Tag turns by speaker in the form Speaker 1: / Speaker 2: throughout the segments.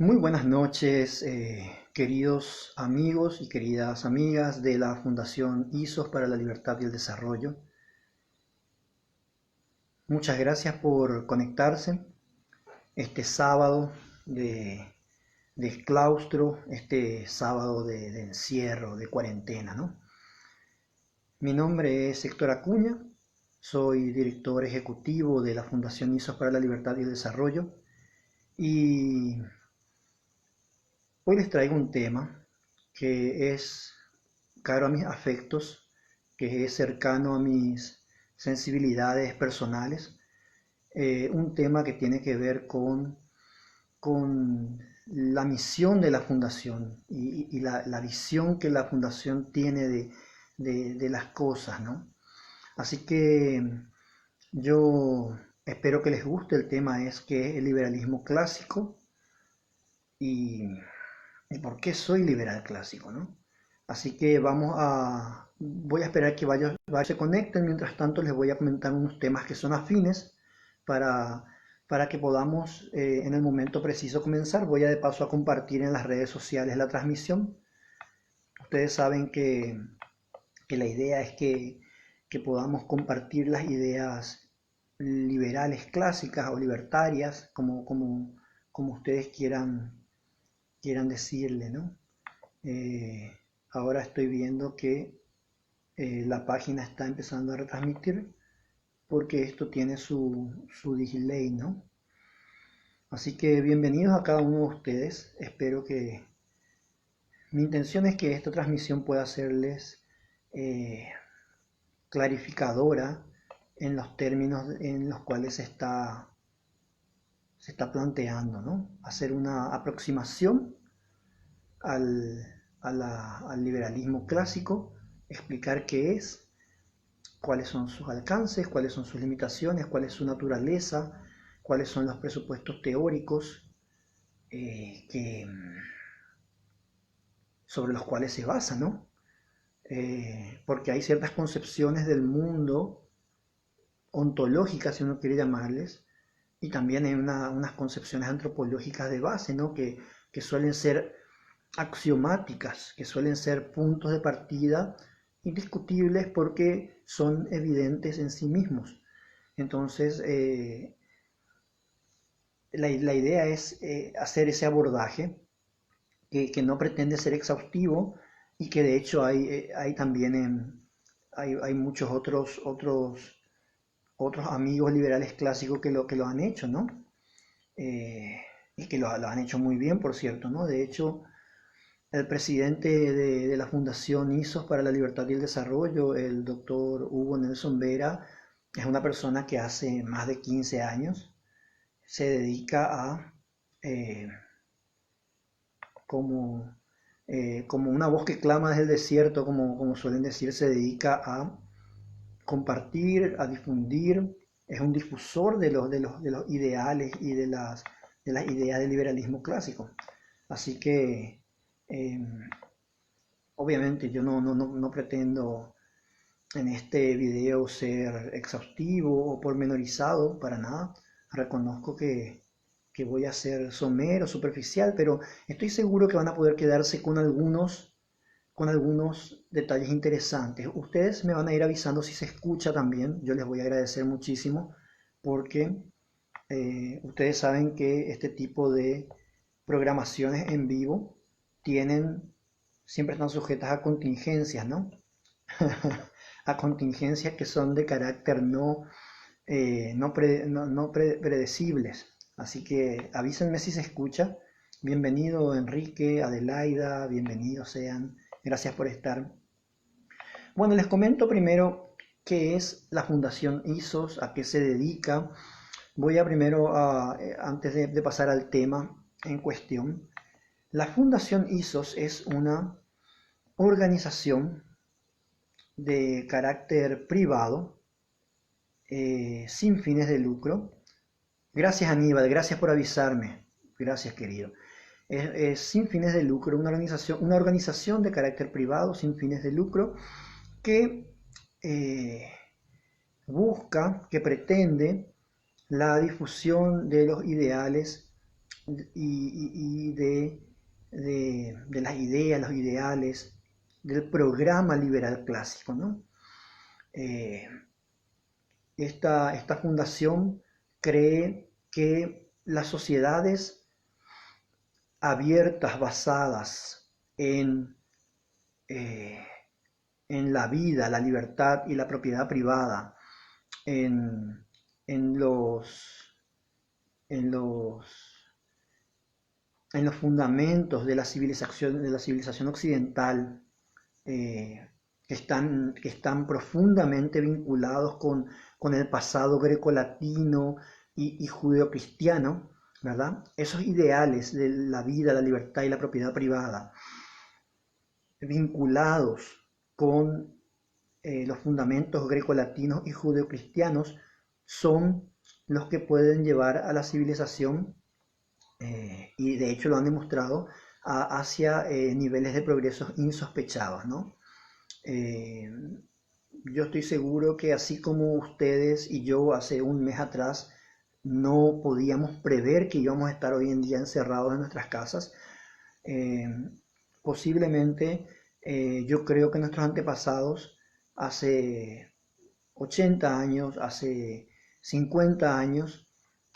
Speaker 1: Muy buenas noches, queridos amigos y queridas amigas de la Fundación ISOS para la Libertad y el Desarrollo. Muchas gracias por conectarse este sábado de claustro, este sábado de encierro, de cuarentena, ¿no? Mi nombre es Héctor Acuña, soy director ejecutivo de la Fundación ISOS para la Libertad y el Desarrollo y hoy les traigo un tema que es caro a mis afectos, que es cercano a mis sensibilidades personales, un tema que tiene que ver con la misión de la fundación y la visión que la fundación tiene de las cosas, ¿no? Así que yo espero que les guste. El tema es que es el liberalismo clásico y, y por qué soy liberal clásico, ¿no? Así que voy a esperar que varios se conecten. Mientras tanto, les voy a comentar unos temas que son afines para, para que podamos en el momento preciso comenzar. Voy a de paso a compartir en las redes sociales la transmisión. Ustedes saben que la idea es que podamos compartir las ideas liberales clásicas o libertarias, como ustedes quieran decirle, ¿no? Eh, Ahora estoy viendo que la página está empezando a retransmitir porque esto tiene su delay, ¿no? Así que bienvenidos a cada uno de ustedes. Espero que mi intención es que esta transmisión pueda serles eh, clarificadora en los términos en los cuales se está planteando, ¿no? Hacer una aproximación al, al liberalismo clásico, explicar qué es, cuáles son sus alcances, cuáles son sus limitaciones, cuál es su naturaleza, cuáles son los presupuestos teóricos sobre los cuales se basa, ¿no? Porque hay ciertas concepciones del mundo ontológicas, si uno quiere llamarles, y también hay unas concepciones antropológicas de base, ¿no? Que suelen ser axiomáticas, que suelen ser puntos de partida indiscutibles porque son evidentes en sí mismos. Entonces, la idea es hacer ese abordaje que no pretende ser exhaustivo y que de hecho hay también hay muchos otros amigos liberales clásicos que lo han hecho, ¿no? Eh, y que lo han hecho muy bien, por cierto, ¿no? De hecho, el presidente de la Fundación ISOS para la Libertad y el Desarrollo, el doctor Hugo Nelson Vera, es una persona que hace más de 15 años se dedica eh, como, como una voz que clama desde el desierto, como suelen decir, se dedica a compartir, a difundir, es un difusor de los ideales y de las ideas del liberalismo clásico. Así que eh, obviamente yo no pretendo en este video ser exhaustivo o pormenorizado para nada. Reconozco que voy a ser somero, superficial, pero estoy seguro que van a poder quedarse con algunos detalles interesantes. Ustedes me van a ir avisando si se escucha también. Yo les voy a agradecer muchísimo porque ustedes saben que este tipo de programaciones en vivo siempre están sujetas a contingencias, ¿no? A contingencias que son de carácter no predecibles. Así que avísenme si se escucha. Bienvenido Enrique, Adelaida, bienvenidos sean. Gracias por estar. Bueno, les comento primero qué es la Fundación ISOS, a qué se dedica. Voy a primero, antes de pasar al tema en cuestión, la Fundación ISOS es una organización de carácter privado, sin fines de lucro. Gracias Aníbal, gracias por avisarme. Gracias querido. Es sin fines de lucro, una organización de carácter privado sin fines de lucro que eh, busca, que pretende la difusión de los ideales y de las ideas, los ideales del programa liberal clásico, ¿no? Eh, esta fundación cree que las sociedades abiertas, basadas eh, en la vida, la libertad y la propiedad privada, en, en los, en los, en los fundamentos de la civilización occidental, que están profundamente vinculados con el pasado grecolatino y judeocristiano, ¿verdad? Esos ideales de la vida, la libertad y la propiedad privada, vinculados con los fundamentos grecolatinos y judeocristianos, son los que pueden llevar a la civilización, y de hecho lo han demostrado, hacia niveles de progresos insospechados, ¿no? Eh, yo estoy seguro que así como ustedes y yo hace un mes atrás no podíamos prever que íbamos a estar hoy en día encerrados en nuestras casas, eh, posiblemente yo creo que nuestros antepasados hace 80 años, hace 50 años,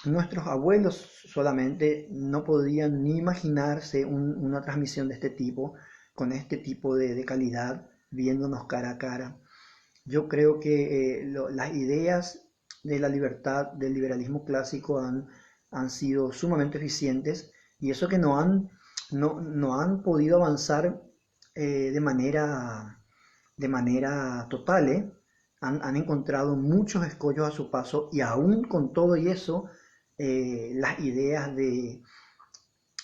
Speaker 1: nuestros abuelos solamente no podían ni imaginarse una transmisión de este tipo, con este tipo de calidad, viéndonos cara a cara. Yo creo que las ideas de la libertad, del liberalismo clásico han sido sumamente eficientes, y eso que no han podido avanzar de manera total, ¿eh? Han encontrado muchos escollos a su paso, y aún con todo y eso, las ideas de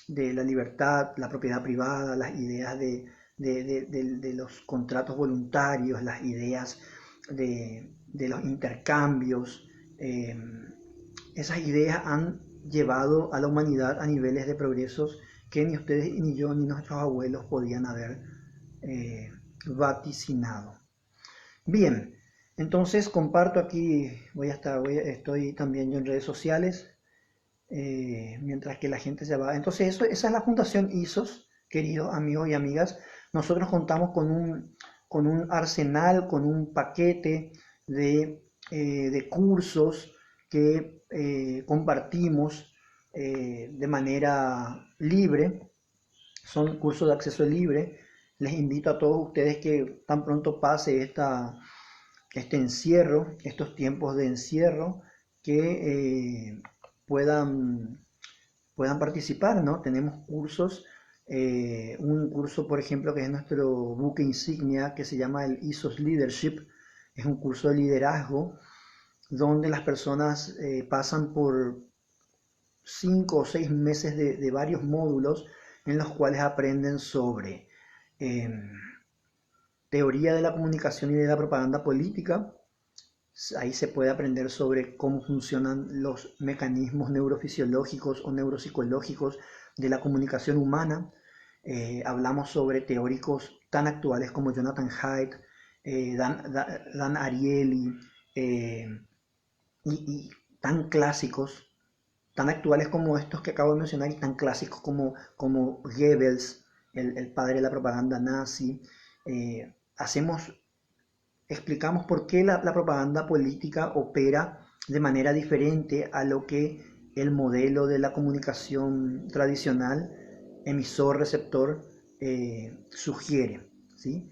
Speaker 1: la libertad, la propiedad privada, las ideas de los contratos voluntarios, las ideas de los intercambios, eh, esas ideas han llevado a la humanidad a niveles de progresos que ni ustedes, ni yo, ni nuestros abuelos podían haber eh, vaticinado. Bien, entonces comparto aquí, estoy también yo en redes sociales, mientras que la gente se va. Entonces, esa es la Fundación ISOS, queridos amigos y amigas. Nosotros contamos con un arsenal, con un paquete de cursos que compartimos de manera libre. Son cursos de acceso libre. Les invito a todos ustedes que tan pronto pase este encierro, estos tiempos de encierro, que puedan, puedan participar, ¿no? Tenemos cursos, un curso, por ejemplo, que es nuestro buque insignia, que se llama el ISOS Leadership. Es un curso de liderazgo donde las personas pasan por 5 o 6 meses de varios módulos en los cuales aprenden sobre eh, teoría de la comunicación y de la propaganda política. Ahí se puede aprender sobre cómo funcionan los mecanismos neurofisiológicos o neuropsicológicos de la comunicación humana. Hablamos sobre teóricos tan actuales como Jonathan Haidt, Dan Ariely, eh, y tan clásicos, tan actuales como estos que acabo de mencionar, y tan clásicos como Goebbels, el padre de la propaganda nazi. Hacemos Explicamos por qué la propaganda política opera de manera diferente a lo que el modelo de la comunicación tradicional, emisor-receptor, sugiere, ¿sí?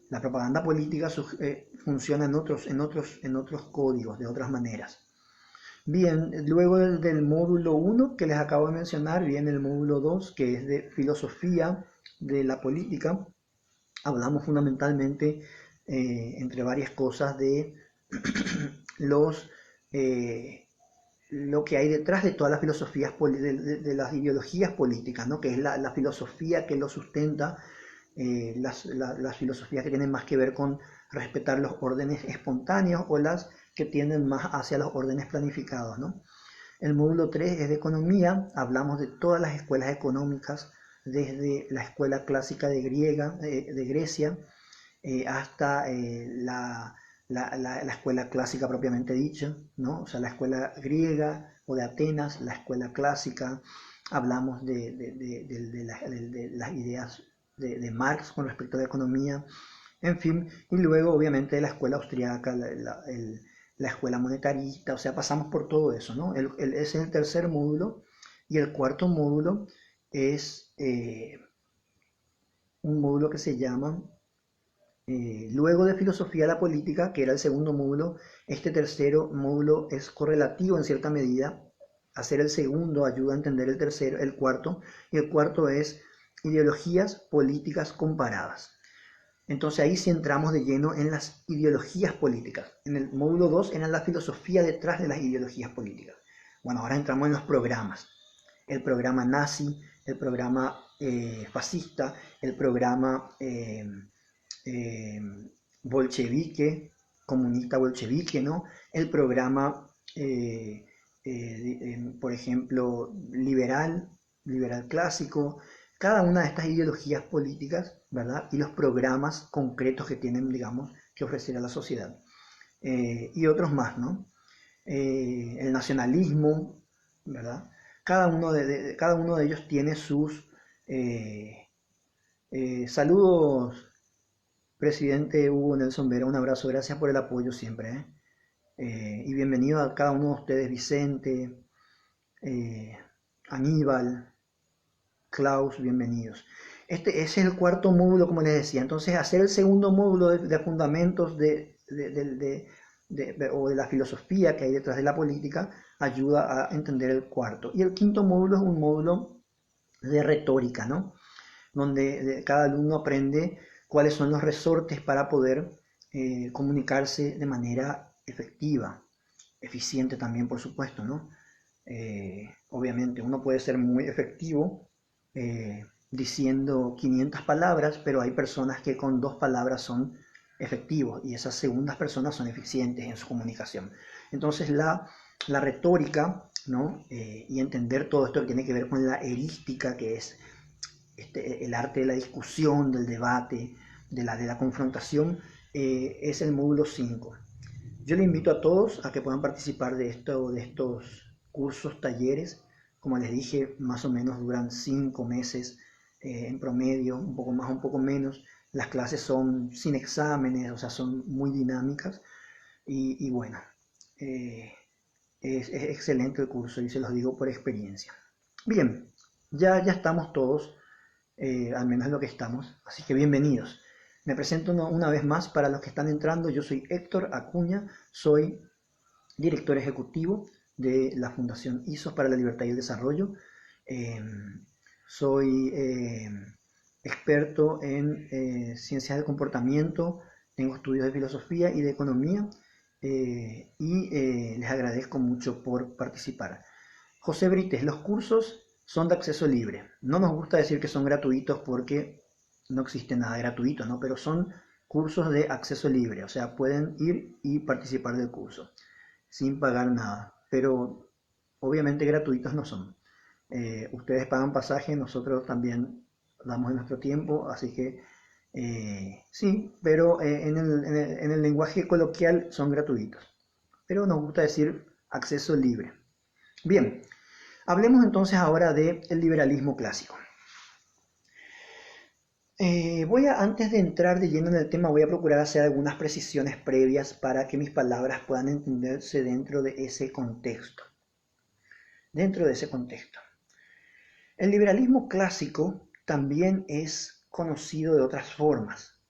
Speaker 1: La propaganda política funciona en otros códigos, de otras maneras. Bien, luego del módulo 1 que les acabo de mencionar, viene el módulo 2, que es de filosofía de la política. Hablamos fundamentalmente, entre varias cosas, de los, eh, lo que hay detrás de todas las filosofías, de las ideologías políticas, ¿no? Que es la filosofía que lo sustenta, las filosofías que tienen más que ver con respetar los órdenes espontáneos, o las que tienden más hacia los órdenes planificados, ¿no? El módulo 3 es de economía. Hablamos de todas las escuelas económicas, desde la escuela clásica de Grecia, hasta la escuela clásica propiamente dicha, ¿no? O sea, la escuela griega o de Atenas, la escuela clásica, hablamos de las ideas de Marx con respecto a la economía, en fin, y luego obviamente de la escuela austriaca, la escuela monetarista, o sea, pasamos por todo eso, ¿no? Ese es el tercer módulo, y el cuarto módulo es un módulo que se llama, luego de filosofía de la política, que era el segundo módulo. Este tercero módulo es correlativo en cierta medida. Hacer el segundo ayuda a entender el tercero, el cuarto, y el cuarto es ideologías políticas comparadas. Entonces ahí sí entramos de lleno en las ideologías políticas. En el módulo 2 era la filosofía detrás de las ideologías políticas. Bueno, ahora entramos en los programas. El programa nazi, el programa fascista, el programa eh, bolchevique, comunista bolchevique, ¿no? El programa, por ejemplo, liberal clásico, cada una de estas ideologías políticas, ¿verdad? Y los programas concretos que tienen, digamos, que ofrecer a la sociedad. Y otros más, ¿no? El nacionalismo, ¿verdad? Cada uno de ellos tiene sus... saludos, presidente Hugo Nelson Vera, un abrazo, gracias por el apoyo siempre, ¿eh? Y bienvenido a cada uno de ustedes, Vicente, eh, Aníbal, Klaus, bienvenidos. Ese es el cuarto módulo, como les decía. Entonces, hacer el segundo módulo de fundamentos o de la filosofía que hay detrás de la política ayuda a entender el cuarto. Y el quinto módulo es un módulo de retórica, ¿no? Donde cada alumno aprende cuáles son los resortes para poder comunicarse de manera efectiva, eficiente también, por supuesto, ¿no? Obviamente, uno puede ser muy efectivo diciendo 500 palabras, pero hay personas que con 2 palabras son efectivos y esas segundas personas son eficientes en su comunicación. Entonces, la retórica, ¿no? Y entender todo esto que tiene que ver con la erística, que es el arte de la discusión, del debate, de la confrontación, es el módulo 5. Yo le invito a todos a que puedan participar de estos cursos, talleres. Como les dije, más o menos duran 5 meses en promedio, un poco más, un poco menos. Las clases son sin exámenes, o sea, son muy dinámicas. Y bueno, es excelente el curso y se los digo por experiencia. Bien, ya estamos todos, al menos lo que estamos, así que bienvenidos. Me presento una vez más para los que están entrando. Yo soy Héctor Acuña, soy director ejecutivo de la Fundación ISOS para la Libertad y el Desarrollo. Eh, Soy experto en ciencias del comportamiento, tengo estudios de filosofía y de economía, y les agradezco mucho por participar. José Brites, los cursos son de acceso libre. No nos gusta decir que son gratuitos porque no existe nada gratuito, ¿no? Pero son cursos de acceso libre, o sea, pueden ir y participar del curso sin pagar nada, pero obviamente gratuitos no son. Ustedes pagan pasaje, nosotros también damos nuestro tiempo, así que sí, pero en el lenguaje coloquial son gratuitos, pero nos gusta decir acceso libre. Bien, hablemos entonces ahora del liberalismo clásico. Antes de entrar de lleno en el tema, voy a procurar hacer algunas precisiones previas para que mis palabras puedan entenderse dentro de ese contexto. Dentro de ese contexto. El liberalismo clásico también es conocido de otras formas.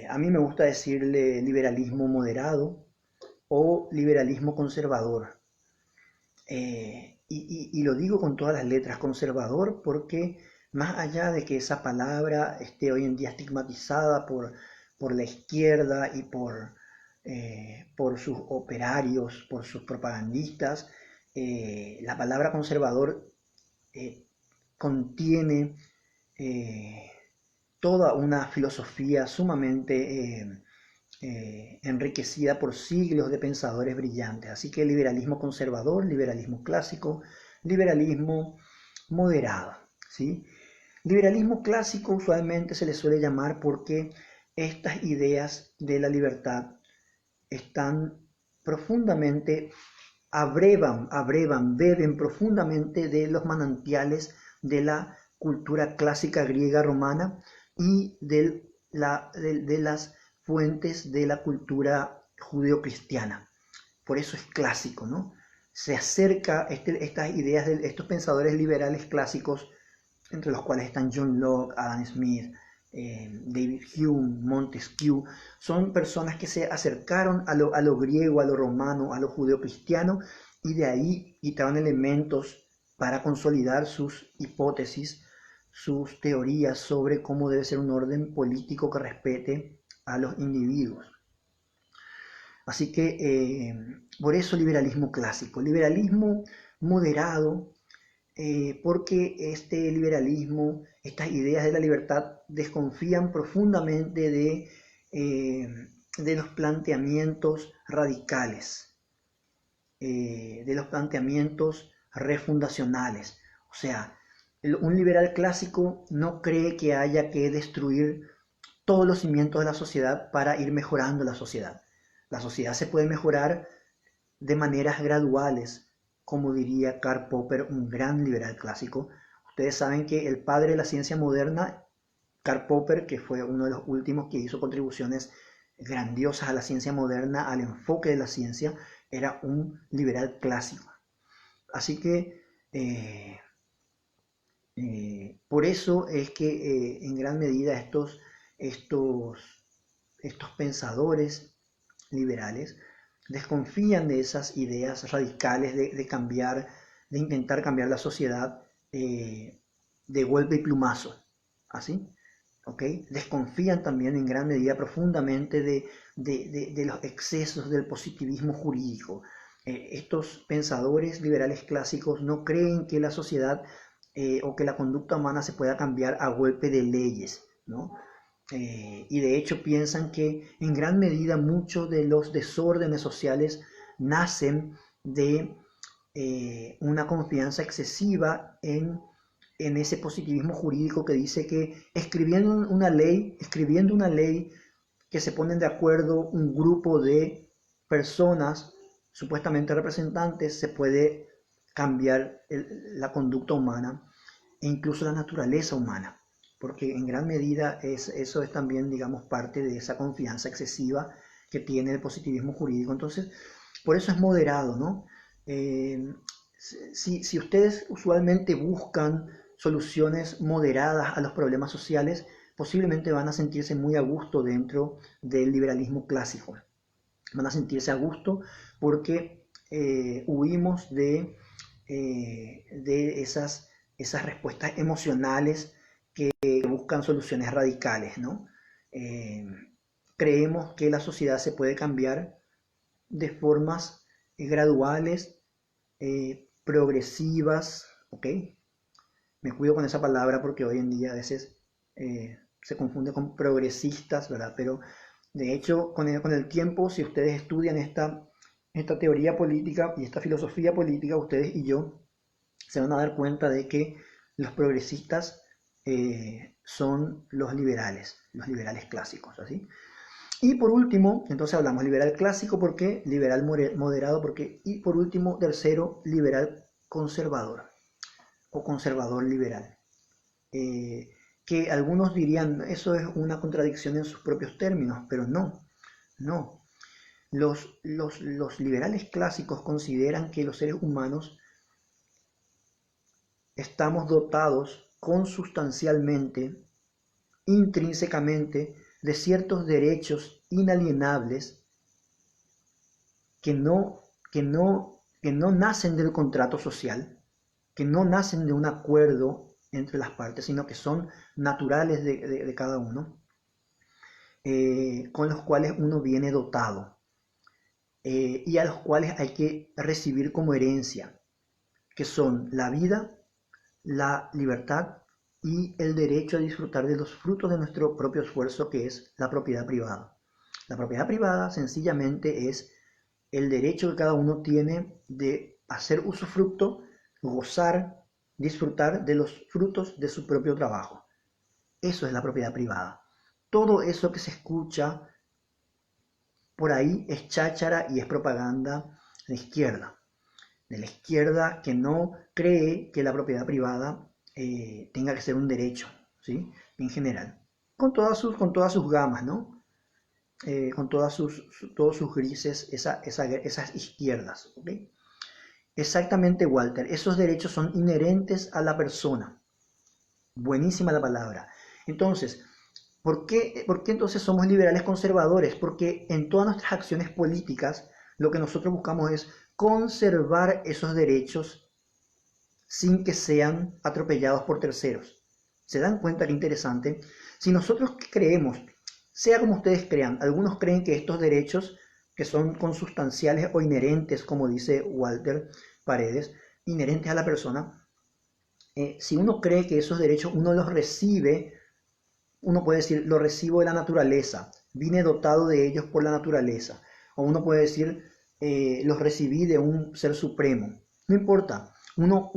Speaker 1: A mí me gusta decirle liberalismo moderado o liberalismo conservador. Y lo digo con todas las letras, conservador, porque más allá de que esa palabra esté hoy en día estigmatizada por la izquierda y por sus operarios, por sus propagandistas, la palabra conservador contiene toda una filosofía sumamente enriquecida por siglos de pensadores brillantes. Así que liberalismo conservador, liberalismo clásico, liberalismo moderado, ¿sí? Liberalismo clásico usualmente se le suele llamar porque estas ideas de la libertad están profundamente beben profundamente de los manantiales de la cultura clásica griega romana y de las fuentes de la cultura judeocristiana. Por eso es clásico, ¿no? Se acerca estas ideas de estos pensadores liberales clásicos, entre los cuales están John Locke, Adam Smith, David Hume, Montesquieu. Son personas que se acercaron a lo griego, a lo romano, a lo judeocristiano, y de ahí quitaron elementos para consolidar sus hipótesis, sus teorías sobre cómo debe ser un orden político que respete a los individuos. Así que por eso liberalismo clásico, liberalismo moderado, porque este liberalismo, estas ideas de la libertad desconfían profundamente de los planteamientos radicales, de los planteamientos refundacionales. O sea, un liberal clásico no cree que haya que destruir todos los cimientos de la sociedad para ir mejorando la sociedad. La sociedad se puede mejorar de maneras graduales, como diría Karl Popper, un gran liberal clásico. Ustedes saben que el padre de la ciencia moderna, Karl Popper, que fue uno de los últimos que hizo contribuciones grandiosas a la ciencia moderna, al enfoque de la ciencia, era un liberal clásico. Así que por eso es que en gran medida estos pensadores liberales desconfían de esas ideas radicales de cambiar, de intentar cambiar la sociedad de golpe y plumazo, ¿así? ¿Okay? Desconfían también en gran medida profundamente de los excesos del positivismo jurídico. Estos pensadores liberales clásicos no creen que la sociedad o que la conducta humana se pueda cambiar a golpe de leyes, ¿no? Y de hecho piensan que en gran medida muchos de los desórdenes sociales nacen de una confianza excesiva en ese positivismo jurídico que dice que escribiendo una ley que se ponen de acuerdo un grupo de personas supuestamente representantes, se puede cambiar la conducta humana e incluso la naturaleza humana, porque en gran medida eso es también, digamos, parte de esa confianza excesiva que tiene el positivismo jurídico. Entonces, por eso es moderado, ¿no? Si ustedes usualmente buscan soluciones moderadas a los problemas sociales, posiblemente van a sentirse muy a gusto dentro del liberalismo clásico. Van a sentirse a gusto porque huimos de esas respuestas emocionales que buscan soluciones radicales, ¿no? Creemos que la sociedad se puede cambiar de formas graduales, progresivas, ¿ok? Me cuido con esa palabra porque hoy en día a veces se confunde con progresistas, ¿verdad? Pero de hecho, con el tiempo, si ustedes estudian esta teoría política y esta filosofía política, ustedes y yo se van a dar cuenta de que los progresistas son los liberales clásicos, ¿así? Y por último, entonces hablamos liberal clásico, ¿por qué? Liberal moderado, ¿por qué? Y por último, tercero, liberal conservador o conservador liberal. Que algunos dirían, eso es una contradicción en sus propios términos, pero no. Los liberales clásicos consideran que los seres humanos estamos dotados consustancialmente, intrínsecamente, de ciertos derechos inalienables que no nacen del contrato social, que no nacen de un acuerdo entre las partes, sino que son naturales de cada uno, con los cuales uno viene dotado y a los cuales hay que recibir como herencia, que son la vida, la libertad y el derecho a disfrutar de los frutos de nuestro propio esfuerzo, que es la propiedad privada. La propiedad privada sencillamente es el derecho que cada uno tiene de hacer usufructo, gozar, disfrutar de los frutos de su propio trabajo. Eso es la propiedad privada. Todo eso que se escucha por ahí es cháchara y es propaganda de izquierda. de la izquierda que no cree que la propiedad privada tenga que ser un derecho, ¿sí? En general, con todas sus gamas, ¿no? Con todos sus grises, esas izquierdas, ¿ok? Exactamente, Walter, esos derechos son inherentes a la persona. Buenísima la palabra. Entonces, ¿por qué entonces somos liberales conservadores? Porque en todas nuestras acciones políticas lo que nosotros buscamos es conservar esos derechos sin que sean atropellados por terceros. ¿Se dan cuenta qué interesante? Si nosotros creemos, sea como ustedes crean, algunos creen que estos derechos que son consustanciales o inherentes, como dice Walter Paredes, inherentes a la persona, si uno cree que esos derechos uno los recibe, uno puede decir, lo recibo de la naturaleza, vine dotado de ellos por la naturaleza. O uno puede decir, los recibí de un ser supremo. No importa, no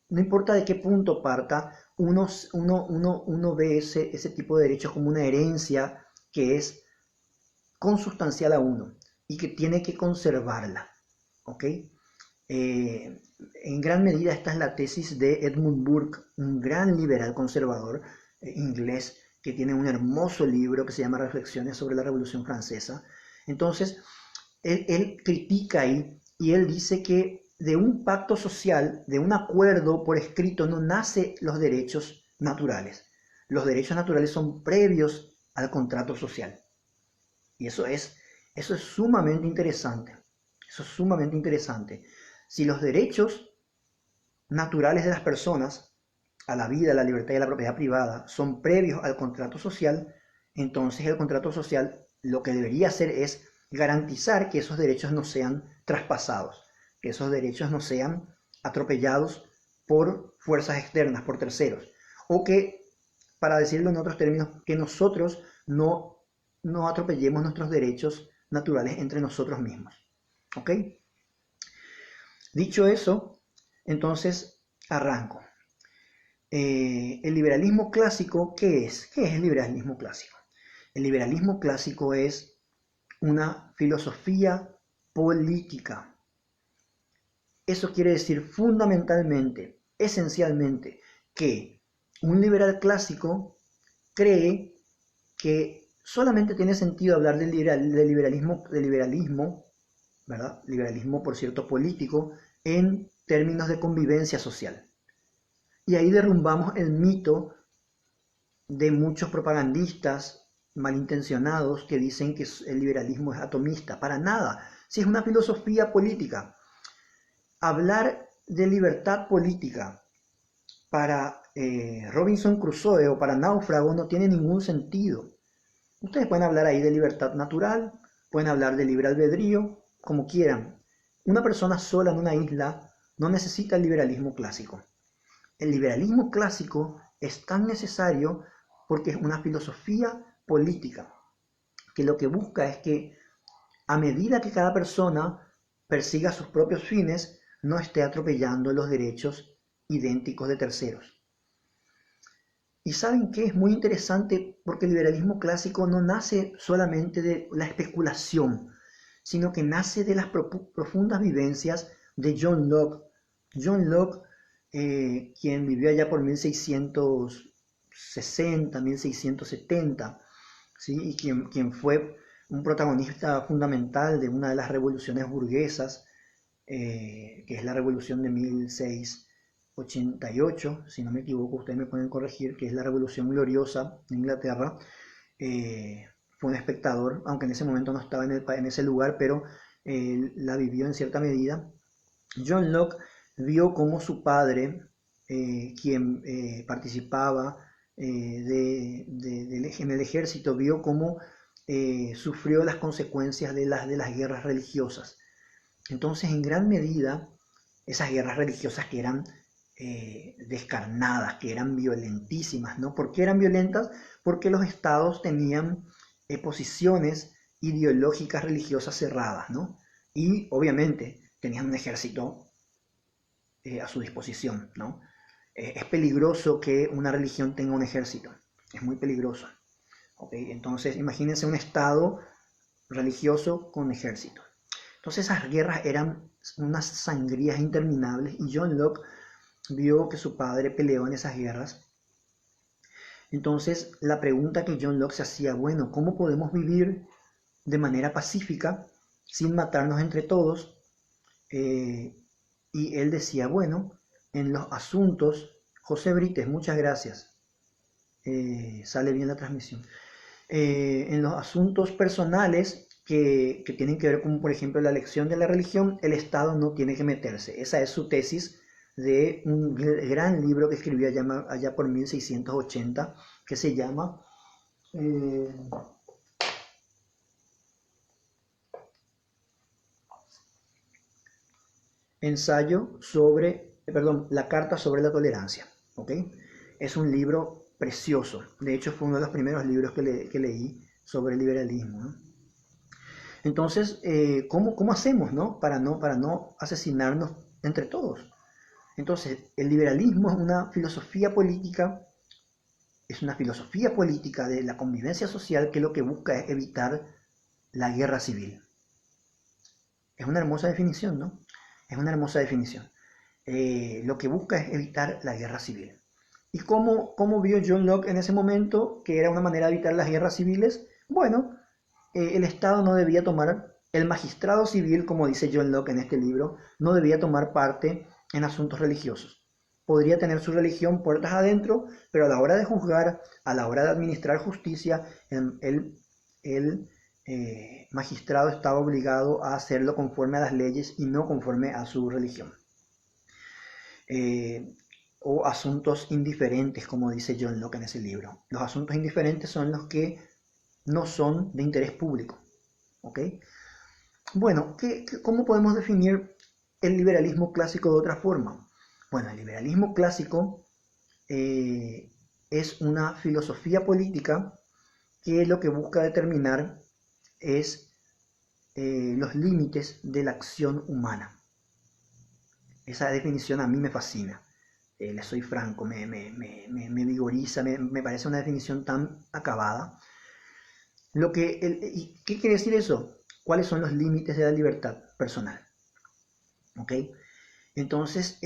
Speaker 1: importa de qué punto parta, uno ve ese tipo de derechos como una herencia que es consustancial a uno y que tiene que conservarla. ¿Ok? En gran medida esta es la tesis de Edmund Burke, un gran liberal conservador inglés que tiene un hermoso libro que se llama Reflexiones sobre la Revolución Francesa. Entonces, él critica ahí y él dice que de un pacto social, de un acuerdo por escrito, no nacen los derechos naturales. Los derechos naturales son previos al contrato social. Y eso es sumamente interesante. Eso es sumamente interesante. Si los derechos naturales de las personas a la vida, a la libertad y a la propiedad privada son previos al contrato social, entonces el contrato social lo que debería hacer es garantizar que esos derechos no sean traspasados, que esos derechos no sean atropellados por fuerzas externas, por terceros, o que, para decirlo en otros términos, que nosotros no atropellemos nuestros derechos naturales entre nosotros mismos. ¿Ok? Dicho eso, entonces arranco. El liberalismo clásico, ¿qué es? ¿Qué es el liberalismo clásico? El liberalismo clásico es una filosofía política. Eso quiere decir fundamentalmente, esencialmente, que un liberal clásico cree que solamente tiene sentido hablar de liberalismo, ¿verdad? Liberalismo, por cierto, político, en términos de convivencia social. Y ahí derrumbamos el mito de muchos propagandistas malintencionados que dicen que el liberalismo es atomista. Para nada. Si es una filosofía política. Hablar de libertad política para Robinson Crusoe o para Náufrago no tiene ningún sentido. Ustedes pueden hablar ahí de libertad natural, pueden hablar de libre albedrío, como quieran. Una persona sola en una isla no necesita el liberalismo clásico. El liberalismo clásico es tan necesario porque es una filosofía política que lo que busca es que a medida que cada persona persiga sus propios fines, no esté atropellando los derechos idénticos de terceros. Y saben que es muy interesante porque el liberalismo clásico no nace solamente de la especulación, sino que nace de las profundas vivencias de John Locke. John Locke, quien vivió allá por 1660, 1670, ¿sí? Y quien fue un protagonista fundamental de una de las revoluciones burguesas, que es la revolución de 1688, si no me equivoco, ustedes me pueden corregir, que es la revolución gloriosa de Inglaterra. Fue un espectador, aunque en ese momento no estaba en ese lugar, pero la vivió en cierta medida. John Locke vio cómo su padre, quien participaba en el ejército, vio cómo sufrió las consecuencias de las guerras religiosas. Entonces, en gran medida, esas guerras religiosas que eran descarnadas, que eran violentísimas, ¿no? ¿Por qué eran violentas? Porque los estados tenían posiciones ideológicas religiosas cerradas, ¿no? Y obviamente tenían un ejército a su disposición, ¿no? Es peligroso que una religión tenga un ejército, es muy peligroso. ¿Okay? Entonces, imagínense un estado religioso con ejército. Entonces esas guerras eran unas sangrías interminables y John Locke vio que su padre peleó en esas guerras. Entonces la pregunta que John Locke se hacía, bueno, ¿cómo podemos vivir de manera pacífica sin matarnos entre todos? Y él decía, bueno, en los asuntos, José Brites, muchas gracias, sale bien la transmisión, en los asuntos personales que tienen que ver con, por ejemplo, la elección de la religión, el Estado no tiene que meterse. Esa es su tesis de un gran libro que escribió allá por 1680, que se llama La Carta sobre la Tolerancia. ¿Ok? Es un libro precioso. De hecho, fue uno de los primeros libros que leí sobre el liberalismo, ¿no? Entonces, ¿cómo hacemos, ¿no? Para no asesinarnos entre todos. Entonces, el liberalismo es una filosofía política de la convivencia social que lo que busca es evitar la guerra civil. Es una hermosa definición, ¿no? Es una hermosa definición. Lo que busca es evitar la guerra civil. ¿Y cómo vio John Locke en ese momento que era una manera de evitar las guerras civiles? Bueno, el Estado no debía tomar, el magistrado civil, como dice John Locke en este libro, no debía tomar parte en asuntos religiosos. Podría tener su religión puertas adentro, pero a la hora de juzgar, a la hora de administrar justicia, el magistrado estaba obligado a hacerlo conforme a las leyes y no conforme a su religión. O asuntos indiferentes, como dice John Locke en ese libro. Los asuntos indiferentes son los que no son de interés público. ¿Ok? Bueno, ¿cómo podemos definir el liberalismo clásico de otra forma? Bueno, el liberalismo clásico es una filosofía política que lo que busca determinar es los límites de la acción humana. Esa definición a mí me fascina. Les soy franco, me vigoriza, me parece una definición tan acabada. ¿Qué quiere decir eso? ¿Cuáles son los límites de la libertad personal? ¿Ok? Entonces,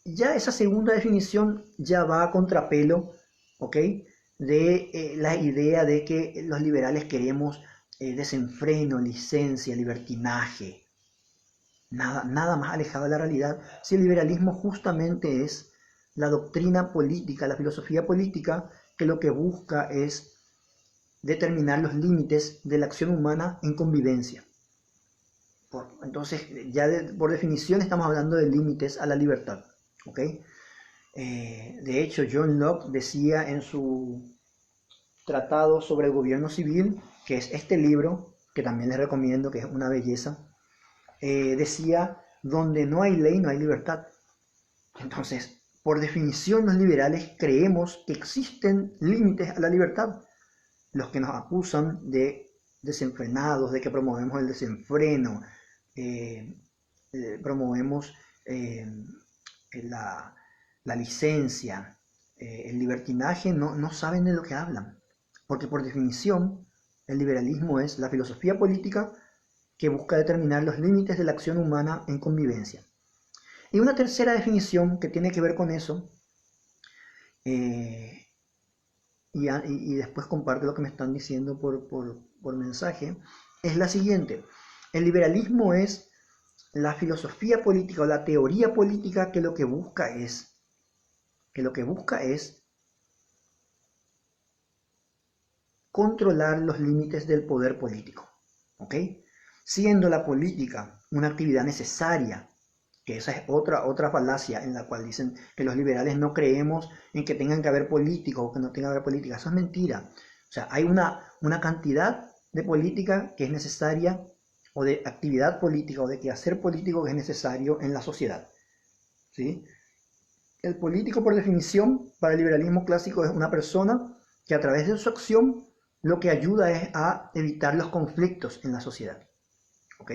Speaker 1: ya esa segunda definición ya va a contrapelo, ¿ok? De la idea de que los liberales queremos desenfreno, licencia, libertinaje. Nada más alejado de la realidad. Si el liberalismo justamente es la doctrina política, la filosofía política, que lo que busca es determinar los límites de la acción humana en convivencia. Entonces, por definición estamos hablando de límites a la libertad. ¿Ok? De hecho, John Locke decía en su tratado sobre el gobierno civil, que es este libro, que también les recomiendo, que es una belleza, decía, donde no hay ley, no hay libertad. Entonces, por definición, los liberales creemos que existen límites a la libertad. Los que nos acusan de desenfrenados, de que promovemos el desenfreno, promovemos la licencia, el libertinaje, no saben de lo que hablan. Porque por definición, el liberalismo es la filosofía política que busca determinar los límites de la acción humana en convivencia. Y una tercera definición que tiene que ver con eso, y después comparto lo que me están diciendo por mensaje, es la siguiente. El liberalismo es la filosofía política o la teoría política que lo que busca es controlar los límites del poder político. ¿Ok? Siendo la política una actividad necesaria, que esa es otra falacia en la cual dicen que los liberales no creemos en que tengan que haber políticos o que no tenga que haber política. Eso es mentira. O sea, hay una cantidad de política que es necesaria, o de actividad política o de quehacer político que es necesario en la sociedad. ¿Sí? El político, por definición, para el liberalismo clásico es una persona que a través de su acción lo que ayuda es a evitar los conflictos en la sociedad. ¿Ok?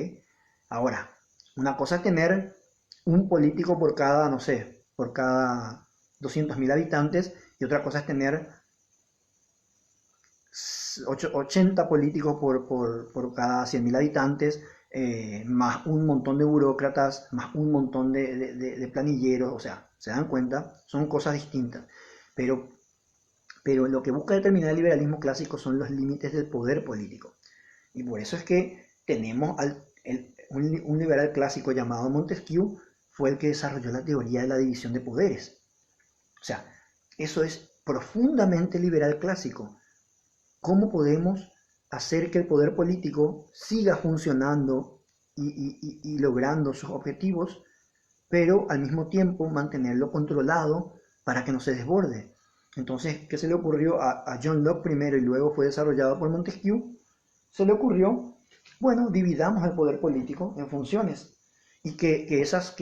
Speaker 1: Ahora, una cosa es tener un político por cada, no sé, por cada 200.000 habitantes, y otra cosa es tener 80 políticos por cada 100.000 habitantes, más un montón de burócratas, más un montón de planilleros, o sea, se dan cuenta, son cosas distintas. Pero, pero lo que busca determinar el liberalismo clásico son los límites del poder político. Y por eso es que tenemos un liberal clásico llamado Montesquieu, fue el que desarrolló la teoría de la división de poderes. O sea, eso es profundamente liberal clásico. ¿Cómo podemos hacer que el poder político siga funcionando y logrando sus objetivos, pero al mismo tiempo mantenerlo controlado para que no se desborde? Entonces, ¿qué se le ocurrió a John Locke primero y luego fue desarrollado por Montesquieu? Se le ocurrió, bueno, dividamos el poder político en funciones y que esas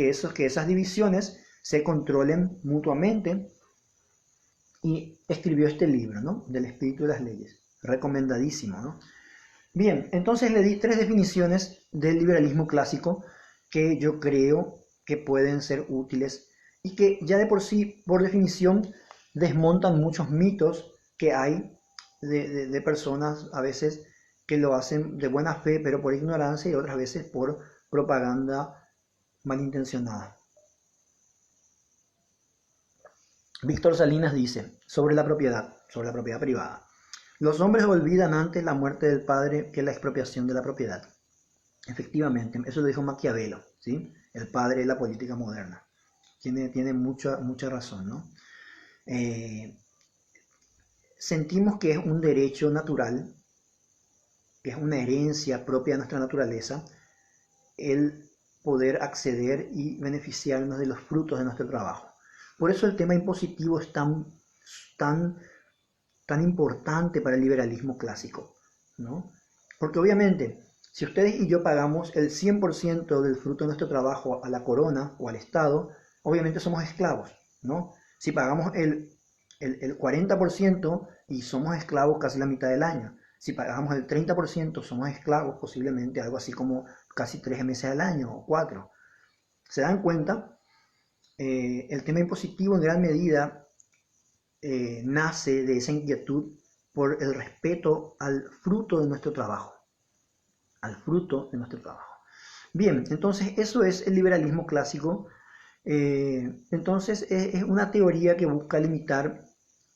Speaker 1: divisiones se controlen mutuamente, y escribió este libro, ¿no? Del espíritu de las leyes. Recomendadísimo, ¿no? Bien, entonces le di 3 definiciones del liberalismo clásico que yo creo que pueden ser útiles y que ya de por sí, por definición, desmontan muchos mitos que hay de personas a veces que lo hacen de buena fe, pero por ignorancia, y otras veces por propaganda malintencionada. Víctor Salinas dice, sobre la propiedad privada. Los hombres olvidan antes la muerte del padre que la expropiación de la propiedad. Efectivamente, eso lo dijo Maquiavelo, ¿sí? El padre de la política moderna. Tiene mucha razón, ¿no? Sentimos que es un derecho natural, que es una herencia propia de nuestra naturaleza, el poder acceder y beneficiarnos de los frutos de nuestro trabajo. Por eso el tema impositivo es tan importante para el liberalismo clásico, ¿no? Porque obviamente, si ustedes y yo pagamos el 100% del fruto de nuestro trabajo a la corona o al Estado, obviamente somos esclavos, ¿no? Si pagamos el 40% y somos esclavos casi la mitad del año. Si pagamos el 30%, somos esclavos posiblemente algo así como casi 3 meses al año o 4. ¿Se dan cuenta? El tema impositivo en gran medida nace de esa inquietud por el respeto al fruto de nuestro trabajo. Al fruto de nuestro trabajo. Bien, entonces eso es el liberalismo clásico. Entonces es una teoría que busca limitar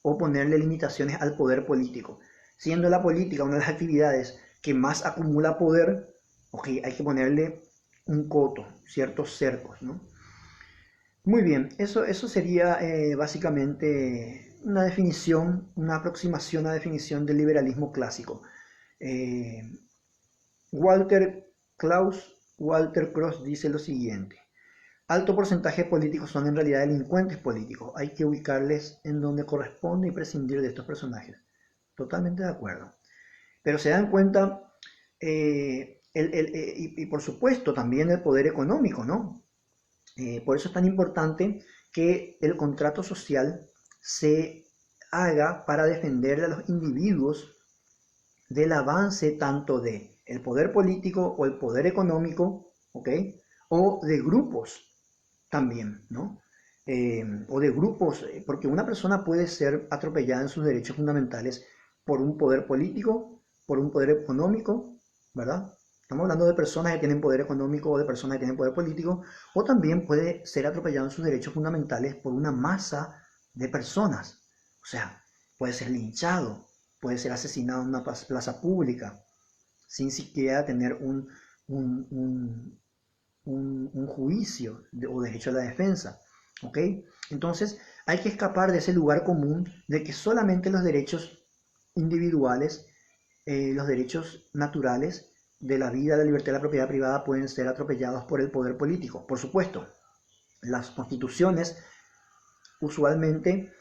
Speaker 1: o ponerle limitaciones al poder político. Siendo la política una de las actividades que más acumula poder, okay, hay que ponerle un coto, ciertos cercos, ¿no? Muy bien, eso sería básicamente una definición, una aproximación a la definición del liberalismo clásico. Eh, Walter Cross dice lo siguiente: alto porcentaje de políticos son en realidad delincuentes políticos. Hay que ubicarles en donde corresponde y prescindir de estos personajes. Totalmente de acuerdo. Pero se dan cuenta, y por supuesto también el poder económico, ¿no? Por eso es tan importante que el contrato social se haga para defender a los individuos del avance tanto de el poder político o el poder económico, ¿ok? O de grupos también, ¿no? O de grupos, porque una persona puede ser atropellada en sus derechos fundamentales por un poder político, por un poder económico, ¿verdad? Estamos hablando de personas que tienen poder económico o de personas que tienen poder político, o también puede ser atropellado en sus derechos fundamentales por una masa de personas. O sea, puede ser linchado, puede ser asesinado en una plaza pública, sin siquiera tener un juicio o derecho a la defensa. ¿Ok? Entonces hay que escapar de ese lugar común de que solamente los derechos individuales, los derechos naturales de la vida, la libertad y la propiedad privada pueden ser atropellados por el poder político. Por supuesto, las constituciones usualmente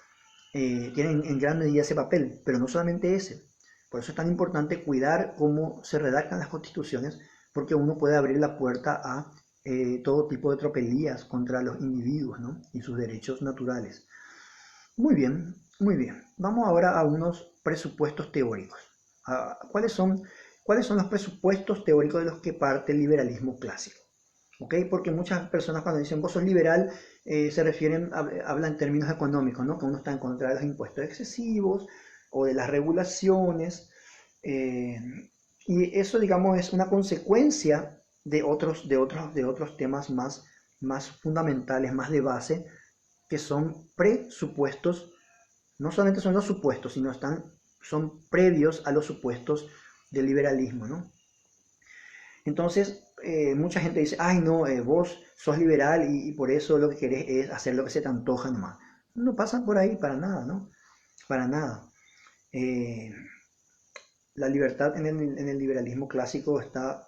Speaker 1: tienen en gran medida ese papel, pero no solamente ese. Por eso es tan importante cuidar cómo se redactan las constituciones, porque uno puede abrir la puerta a todo tipo de tropelías contra los individuos, ¿no? Y sus derechos naturales. Muy bien, muy bien. Vamos ahora a unos presupuestos teóricos. ¿Cuáles son los presupuestos teóricos de los que parte el liberalismo clásico? ¿Okay? Porque muchas personas cuando dicen vos sos liberal se refieren, hablan en términos económicos, ¿no? Que uno está en contra de los impuestos excesivos o de las regulaciones. Y eso, digamos, es una consecuencia de otros temas más fundamentales, más de base, que son presupuestos. No solamente son los supuestos, sino son previos a los supuestos del liberalismo, ¿no? Entonces, mucha gente dice, ay no, vos sos liberal y por eso lo que querés es hacer lo que se te antoja nomás. No pasa por ahí para nada, ¿no? Para nada. Eh, la libertad en el liberalismo clásico está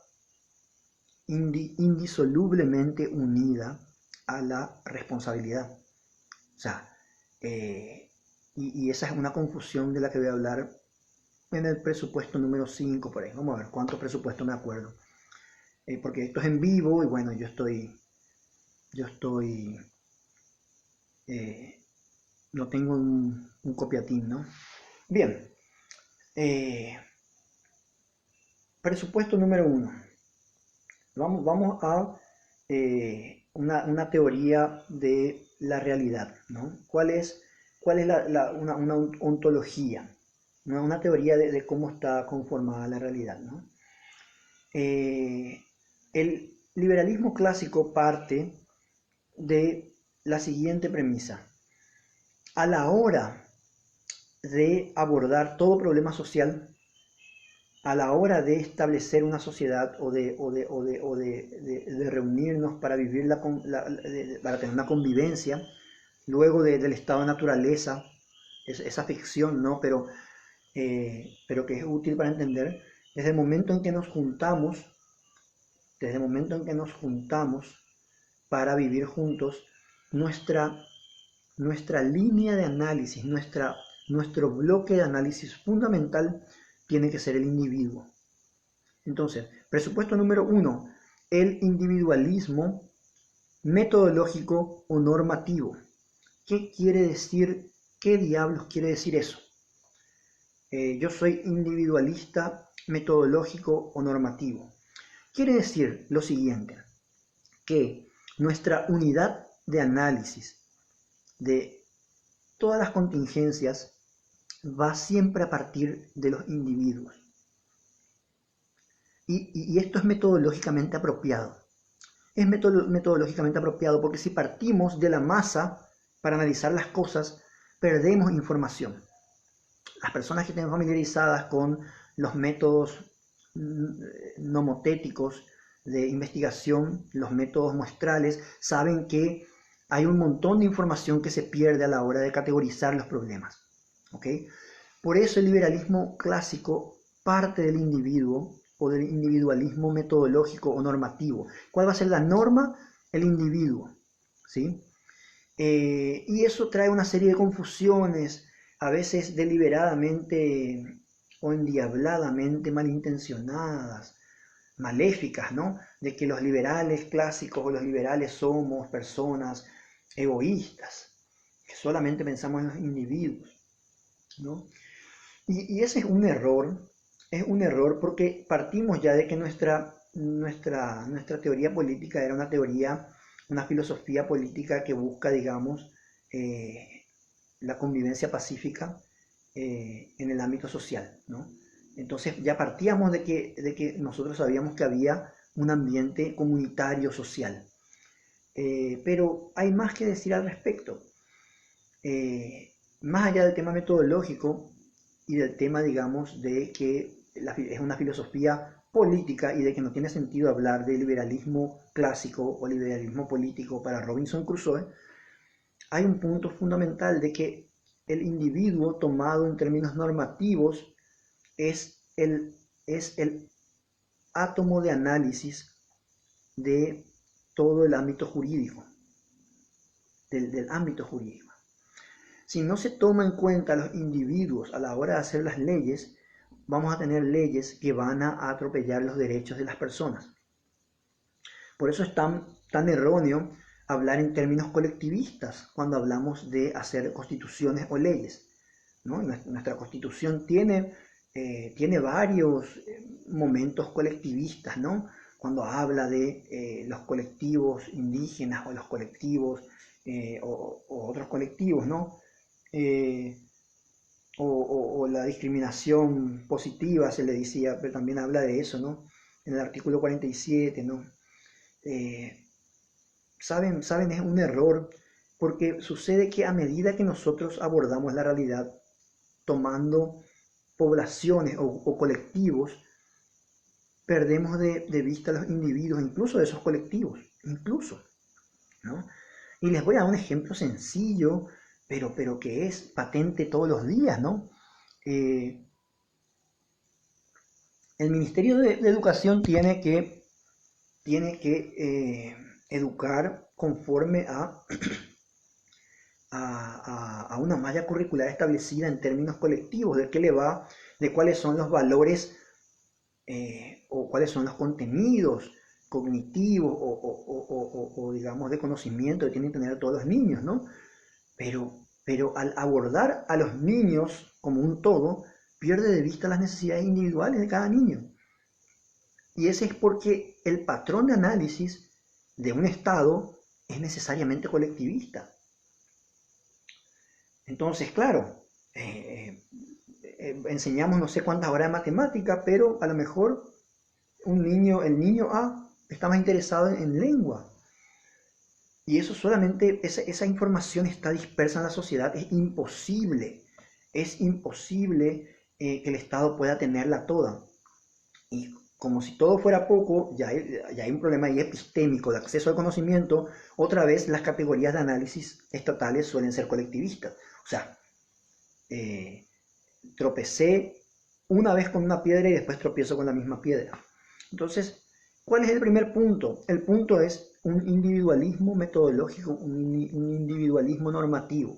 Speaker 1: indisolublemente unida a la responsabilidad. O sea, y esa es una confusión de la que voy a hablar en el presupuesto número 5 por ahí. Vamos a ver cuántos presupuestos me acuerdo. Porque esto es en vivo y bueno, eh, no tengo un copiatín, ¿no? Bien, presupuesto número 1. Vamos a una teoría de la realidad, ¿no? ¿Cuál es una ontología? Una teoría de cómo está conformada la realidad, ¿no? El liberalismo clásico parte de la siguiente premisa. A la hora de abordar todo problema social, a la hora de establecer una sociedad o de reunirnos para vivir para tener una convivencia, luego del estado de naturaleza, esa ficción, ¿no? Pero que es útil para entender, desde el momento en que nos juntamos, para vivir juntos, nuestra línea de análisis, nuestro bloque de análisis fundamental tiene que ser el individuo. Entonces, presupuesto número 1, el individualismo metodológico o normativo. ¿Qué quiere decir? ¿Qué diablos quiere decir eso? Yo soy individualista, metodológico o normativo. Quiere decir lo siguiente, que nuestra unidad de análisis de todas las contingencias va siempre a partir de los individuos. Y esto es metodológicamente apropiado. Es metodológicamente apropiado porque si partimos de la masa para analizar las cosas, perdemos información. Las personas que estén familiarizadas con los métodos nomotéticos de investigación, los métodos muestrales, saben que hay un montón de información que se pierde a la hora de categorizar los problemas. ¿Okay? Por eso el liberalismo clásico parte del individuo o del individualismo metodológico o normativo. ¿Cuál va a ser la norma? El individuo. ¿Sí? Y eso trae una serie de confusiones, a veces deliberadamente o endiabladamente malintencionadas, maléficas, ¿no? De que los liberales clásicos o los liberales somos personas egoístas, que solamente pensamos en los individuos, ¿no? Y ese es un error porque partimos ya de que nuestra teoría política era una filosofía política que busca, digamos, la convivencia pacífica en el ámbito social, ¿no? Entonces ya partíamos de que nosotros sabíamos que había un ambiente comunitario social. Pero hay más que decir al respecto. Más allá del tema metodológico y del tema, digamos, de que es una filosofía política y de que no tiene sentido hablar de liberalismo clásico o liberalismo político para Robinson Crusoe, hay un punto fundamental de que el individuo tomado en términos normativos es el átomo de análisis de todo el ámbito jurídico, del ámbito jurídico. Si no se toma en cuenta a los individuos a la hora de hacer las leyes, vamos a tener leyes que van a atropellar los derechos de las personas. Por eso es tan erróneo hablar en términos colectivistas cuando hablamos de hacer constituciones o leyes, ¿no? Nuestra constitución tiene varios momentos colectivistas, ¿no? Cuando habla de los colectivos indígenas o los colectivos o otros colectivos, ¿no? O la discriminación positiva se le decía, pero también habla de eso, ¿no? en el artículo 47, ¿no? ¿Saben? Es un error, porque sucede que a medida que nosotros abordamos la realidad tomando poblaciones o colectivos, perdemos de vista a los individuos, incluso de esos colectivos, incluso, ¿no? Y les voy a dar un ejemplo sencillo, pero que es patente todos los días, ¿no? El Ministerio de Educación tiene que educar conforme a una malla curricular establecida en términos colectivos, de qué le va, de cuáles son los valores o cuáles son los contenidos cognitivos o digamos de conocimiento que tienen que tener todos los niños, ¿no? Pero al abordar a los niños como un todo, pierde de vista las necesidades individuales de cada niño. Y ese es porque el patrón de análisis de un Estado es necesariamente colectivista. Entonces, claro, enseñamos no sé cuántas horas de matemática, pero a lo mejor el niño A está más interesado en lengua. Y eso solamente, esa información está dispersa en la sociedad. Es imposible que el Estado pueda tenerla toda. Y como si todo fuera poco, ya hay un problema ahí epistémico de acceso al conocimiento. Otra vez las categorías de análisis estatales suelen ser colectivistas. O sea, tropecé una vez con una piedra y después tropiezo con la misma piedra. Entonces, ¿cuál es el primer punto? El punto es un individualismo metodológico, un individualismo normativo.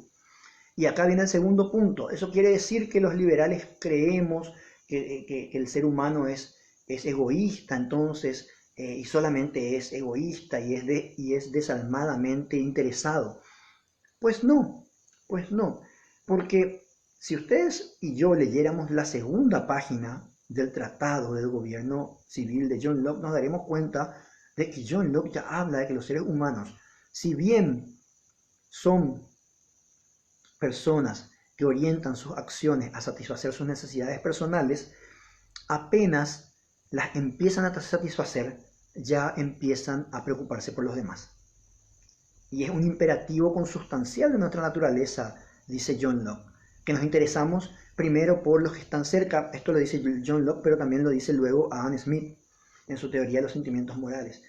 Speaker 1: Y acá viene el segundo punto. Eso quiere decir que los liberales creemos que el ser humano es egoísta, entonces, y solamente es egoísta y es desalmadamente interesado. Pues no, porque si ustedes y yo leyéramos la segunda página del Tratado del Gobierno Civil de John Locke, nos daremos cuenta de que John Locke ya habla de que los seres humanos, si bien son personas que orientan sus acciones a satisfacer sus necesidades personales, apenas las empiezan a satisfacer, ya empiezan a preocuparse por los demás. Y es un imperativo consustancial de nuestra naturaleza, dice John Locke, que nos interesamos primero por los que están cerca. Esto lo dice John Locke, pero también lo dice luego Adam Smith en su teoría de los sentimientos morales.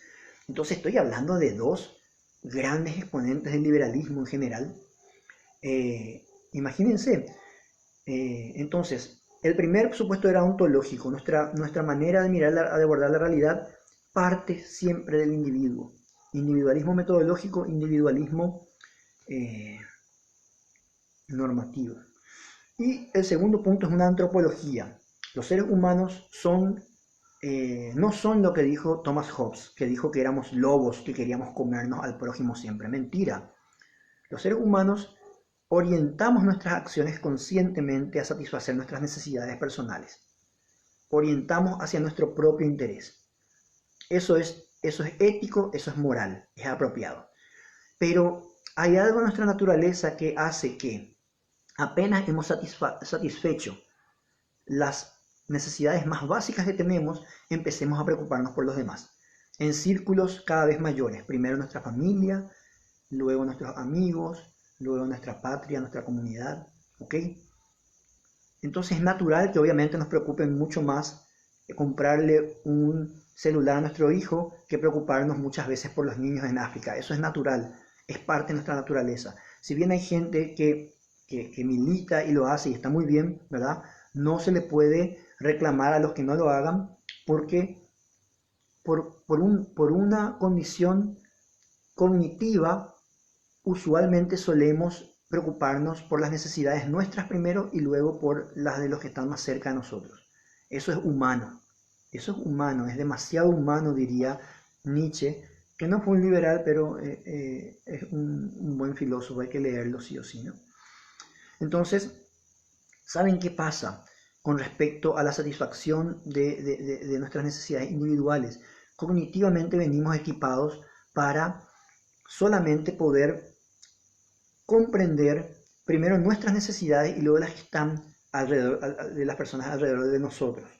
Speaker 1: Entonces estoy hablando de dos grandes exponentes del liberalismo en general. Imagínense, entonces, el primer supuesto era ontológico. Nuestra manera de mirar, de abordar la realidad parte siempre del individuo. Individualismo metodológico, individualismo normativo. Y el segundo punto es una antropología. Los seres humanos no son lo que dijo Thomas Hobbes, que dijo que éramos lobos, que queríamos comernos al prójimo siempre. Mentira. Los seres humanos orientamos nuestras acciones conscientemente a satisfacer nuestras necesidades personales. Orientamos hacia nuestro propio interés. Eso es ético, eso es moral, es apropiado. Pero hay algo en nuestra naturaleza que hace que apenas hemos satisfecho las necesidades más básicas que tenemos, empecemos a preocuparnos por los demás. En círculos cada vez mayores. Primero nuestra familia, luego nuestros amigos, luego nuestra patria, nuestra comunidad, ¿ok? Entonces es natural que obviamente nos preocupen mucho más comprarle un celular a nuestro hijo que preocuparnos muchas veces por los niños en África. Eso es natural, es parte de nuestra naturaleza. Si bien hay gente que milita y lo hace y está muy bien, ¿verdad? No se le puede reclamar a los que no lo hagan porque por una condición cognitiva usualmente solemos preocuparnos por las necesidades nuestras primero y luego por las de los que están más cerca de nosotros. Eso es humano, es demasiado humano, diría Nietzsche, que no fue un liberal, pero es un buen filósofo, hay que leerlo sí o sí, ¿no? Entonces, ¿saben qué pasa con respecto a la satisfacción de nuestras necesidades individuales? Cognitivamente venimos equipados para solamente poder comprender primero nuestras necesidades y luego las que están alrededor de las personas alrededor de nosotros.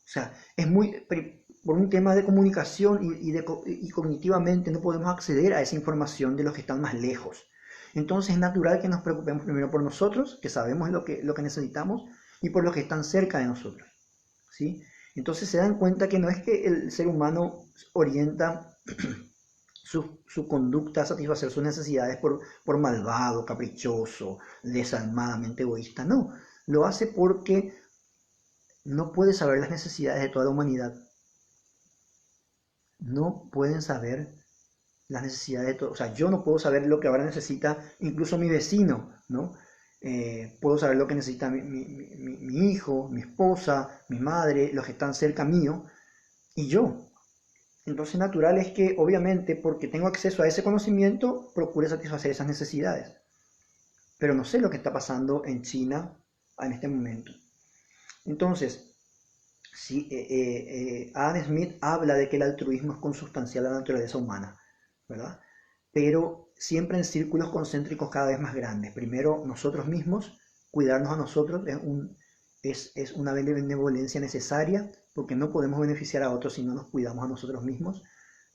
Speaker 1: O sea, por un tema de comunicación y cognitivamente no podemos acceder a esa información de los que están más lejos. Entonces es natural que nos preocupemos primero por nosotros, que sabemos lo que necesitamos, y por los que están cerca de nosotros, ¿sí? Entonces se dan cuenta que no es que el ser humano orienta su conducta a satisfacer sus necesidades por malvado, caprichoso, desalmadamente egoísta. No, lo hace porque no puede saber las necesidades de toda la humanidad. No pueden saber las necesidades de todo. O sea, yo no puedo saber lo que ahora necesita incluso mi vecino, ¿no? Puedo saber lo que necesita mi hijo, mi esposa, mi madre, los que están cerca mío, y yo. Entonces natural es que, obviamente, porque tengo acceso a ese conocimiento, procure satisfacer esas necesidades. Pero no sé lo que está pasando en China en este momento. Entonces, sí, Adam Smith habla de que el altruismo es consubstancial a la naturaleza humana, ¿verdad? Pero siempre en círculos concéntricos cada vez más grandes. Primero nosotros mismos, cuidarnos a nosotros es una benevolencia necesaria, porque no podemos beneficiar a otros si no nos cuidamos a nosotros mismos.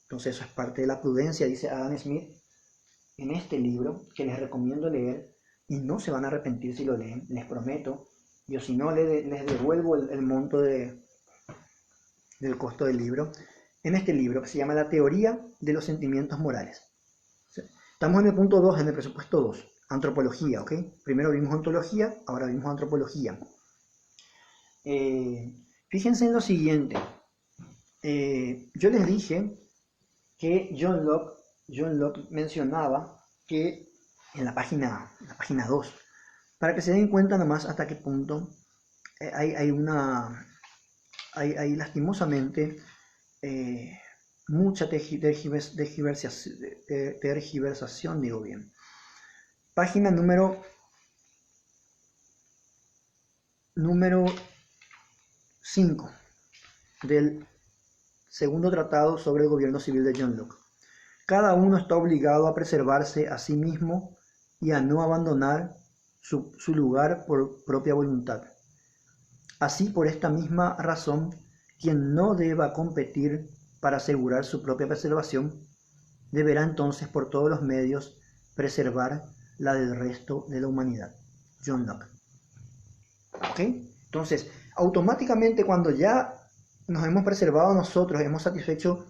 Speaker 1: Entonces eso es parte de la prudencia, dice Adam Smith en este libro, que les recomiendo leer, y no se van a arrepentir si lo leen, les prometo. Yo si no les devuelvo el monto del costo del libro, en este libro que se llama La teoría de los sentimientos morales. Estamos en el punto 2, en el presupuesto 2, antropología, ¿ok? Primero vimos ontología, ahora vimos antropología. Fíjense en lo siguiente. Yo les dije que John Locke mencionaba que en la página 2, para que se den cuenta nomás hasta qué punto hay lastimosamente mucha tergiversación, digo bien. Página número 5 del segundo tratado sobre el gobierno civil de John Locke. Cada uno está obligado a preservarse a sí mismo y a no abandonar su lugar por propia voluntad. Así, por esta misma razón, quien no deba competir para asegurar su propia preservación, deberá entonces por todos los medios preservar la del resto de la humanidad. John Locke. ¿Ok? Entonces, automáticamente cuando ya nos hemos preservado nosotros, hemos satisfecho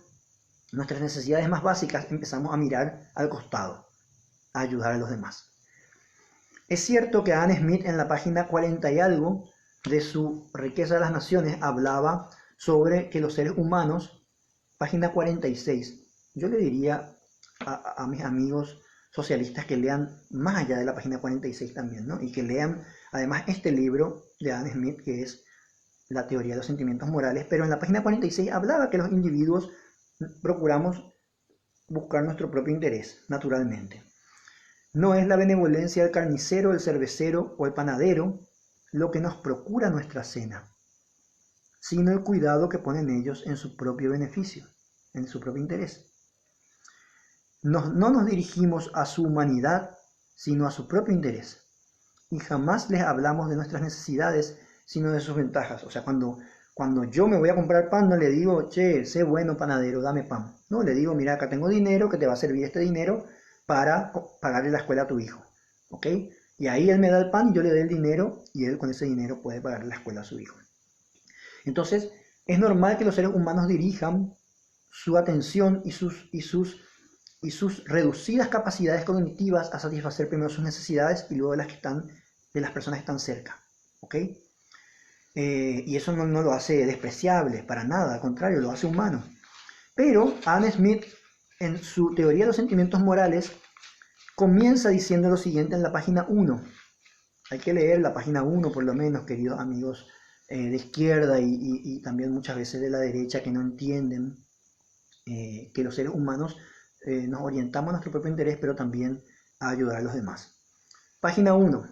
Speaker 1: nuestras necesidades más básicas, empezamos a mirar al costado, a ayudar a los demás. Es cierto que Adam Smith en la página 40 y algo de su Riqueza de las Naciones hablaba sobre que los seres humanos, página 46, yo le diría a mis amigos socialistas que lean más allá de la página 46 también, ¿no? Y que lean además este libro de Adam Smith, que es La teoría de los sentimientos morales, pero en la página 46 hablaba que los individuos procuramos buscar nuestro propio interés, naturalmente. No es la benevolencia del carnicero, el cervecero o el panadero lo que nos procura nuestra cena, sino el cuidado que ponen ellos en su propio beneficio, en su propio interés. No nos dirigimos a su humanidad, sino a su propio interés. Y jamás les hablamos de nuestras necesidades, sino de sus ventajas. O sea, cuando yo me voy a comprar pan, no le digo, che, sé bueno panadero, dame pan. No, le digo, mira, acá tengo dinero, que te va a servir este dinero para pagarle la escuela a tu hijo. ¿Ok? Y ahí él me da el pan y yo le doy el dinero y él con ese dinero puede pagarle la escuela a su hijo. Entonces, es normal que los seres humanos dirijan su atención y sus reducidas capacidades cognitivas a satisfacer primero sus necesidades y luego de las personas que están cerca. ¿Ok? Y eso no lo hace despreciable, para nada, al contrario, lo hace humano. Pero Adam Smith, en su teoría de los sentimientos morales, comienza diciendo lo siguiente en la página 1. Hay que leer la página 1 por lo menos, queridos amigos de izquierda y también muchas veces de la derecha que no entienden que los seres humanos nos orientamos a nuestro propio interés, pero también a ayudar a los demás. Página 1.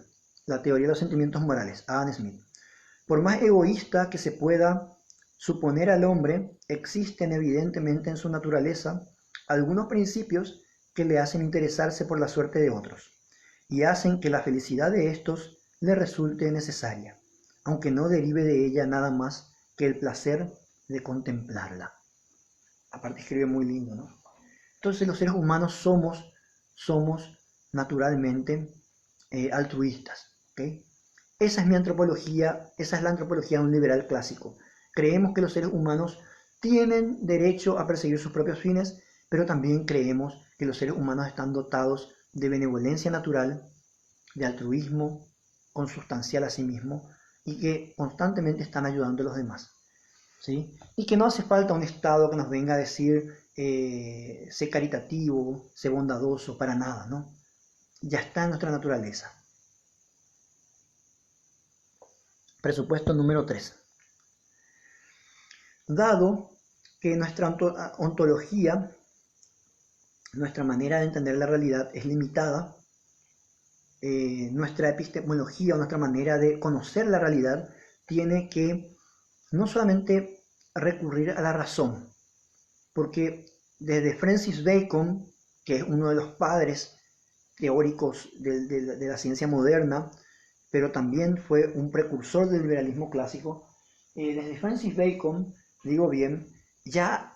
Speaker 1: La teoría de los sentimientos morales, Adam Smith. Por más egoísta que se pueda suponer al hombre, existen evidentemente en su naturaleza algunos principios que le hacen interesarse por la suerte de otros y hacen que la felicidad de estos le resulte necesaria, aunque no derive de ella nada más que el placer de contemplarla. Aparte escribe muy lindo, ¿no? Entonces los seres humanos somos naturalmente altruistas, ¿ok? Esa es mi antropología, esa es la antropología de un liberal clásico. Creemos que los seres humanos tienen derecho a perseguir sus propios fines, pero también creemos que los seres humanos están dotados de benevolencia natural, de altruismo consustancial a sí mismo y que constantemente están ayudando a los demás, ¿sí? Y que no hace falta un Estado que nos venga a decir sé caritativo, sé bondadoso, para nada, ¿no? Ya está en nuestra naturaleza. Presupuesto número 3. Dado que nuestra ontología, nuestra manera de entender la realidad es limitada, nuestra epistemología o nuestra manera de conocer la realidad tiene que no solamente recurrir a la razón, porque desde Francis Bacon, que es uno de los padres teóricos de la ciencia moderna, pero también fue un precursor del liberalismo clásico, desde Francis Bacon, digo bien, ya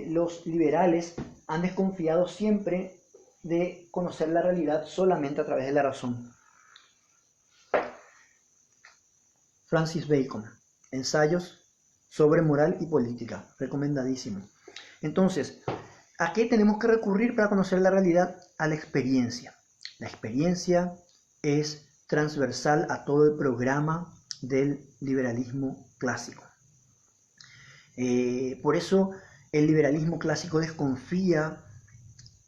Speaker 1: los liberales han desconfiado siempre de conocer la realidad solamente a través de la razón. Francis Bacon, Ensayos sobre moral y política, recomendadísimo. Entonces, ¿a qué tenemos que recurrir para conocer la realidad? A la experiencia. La experiencia es transversal a todo el programa del liberalismo clásico. Por eso el liberalismo clásico desconfía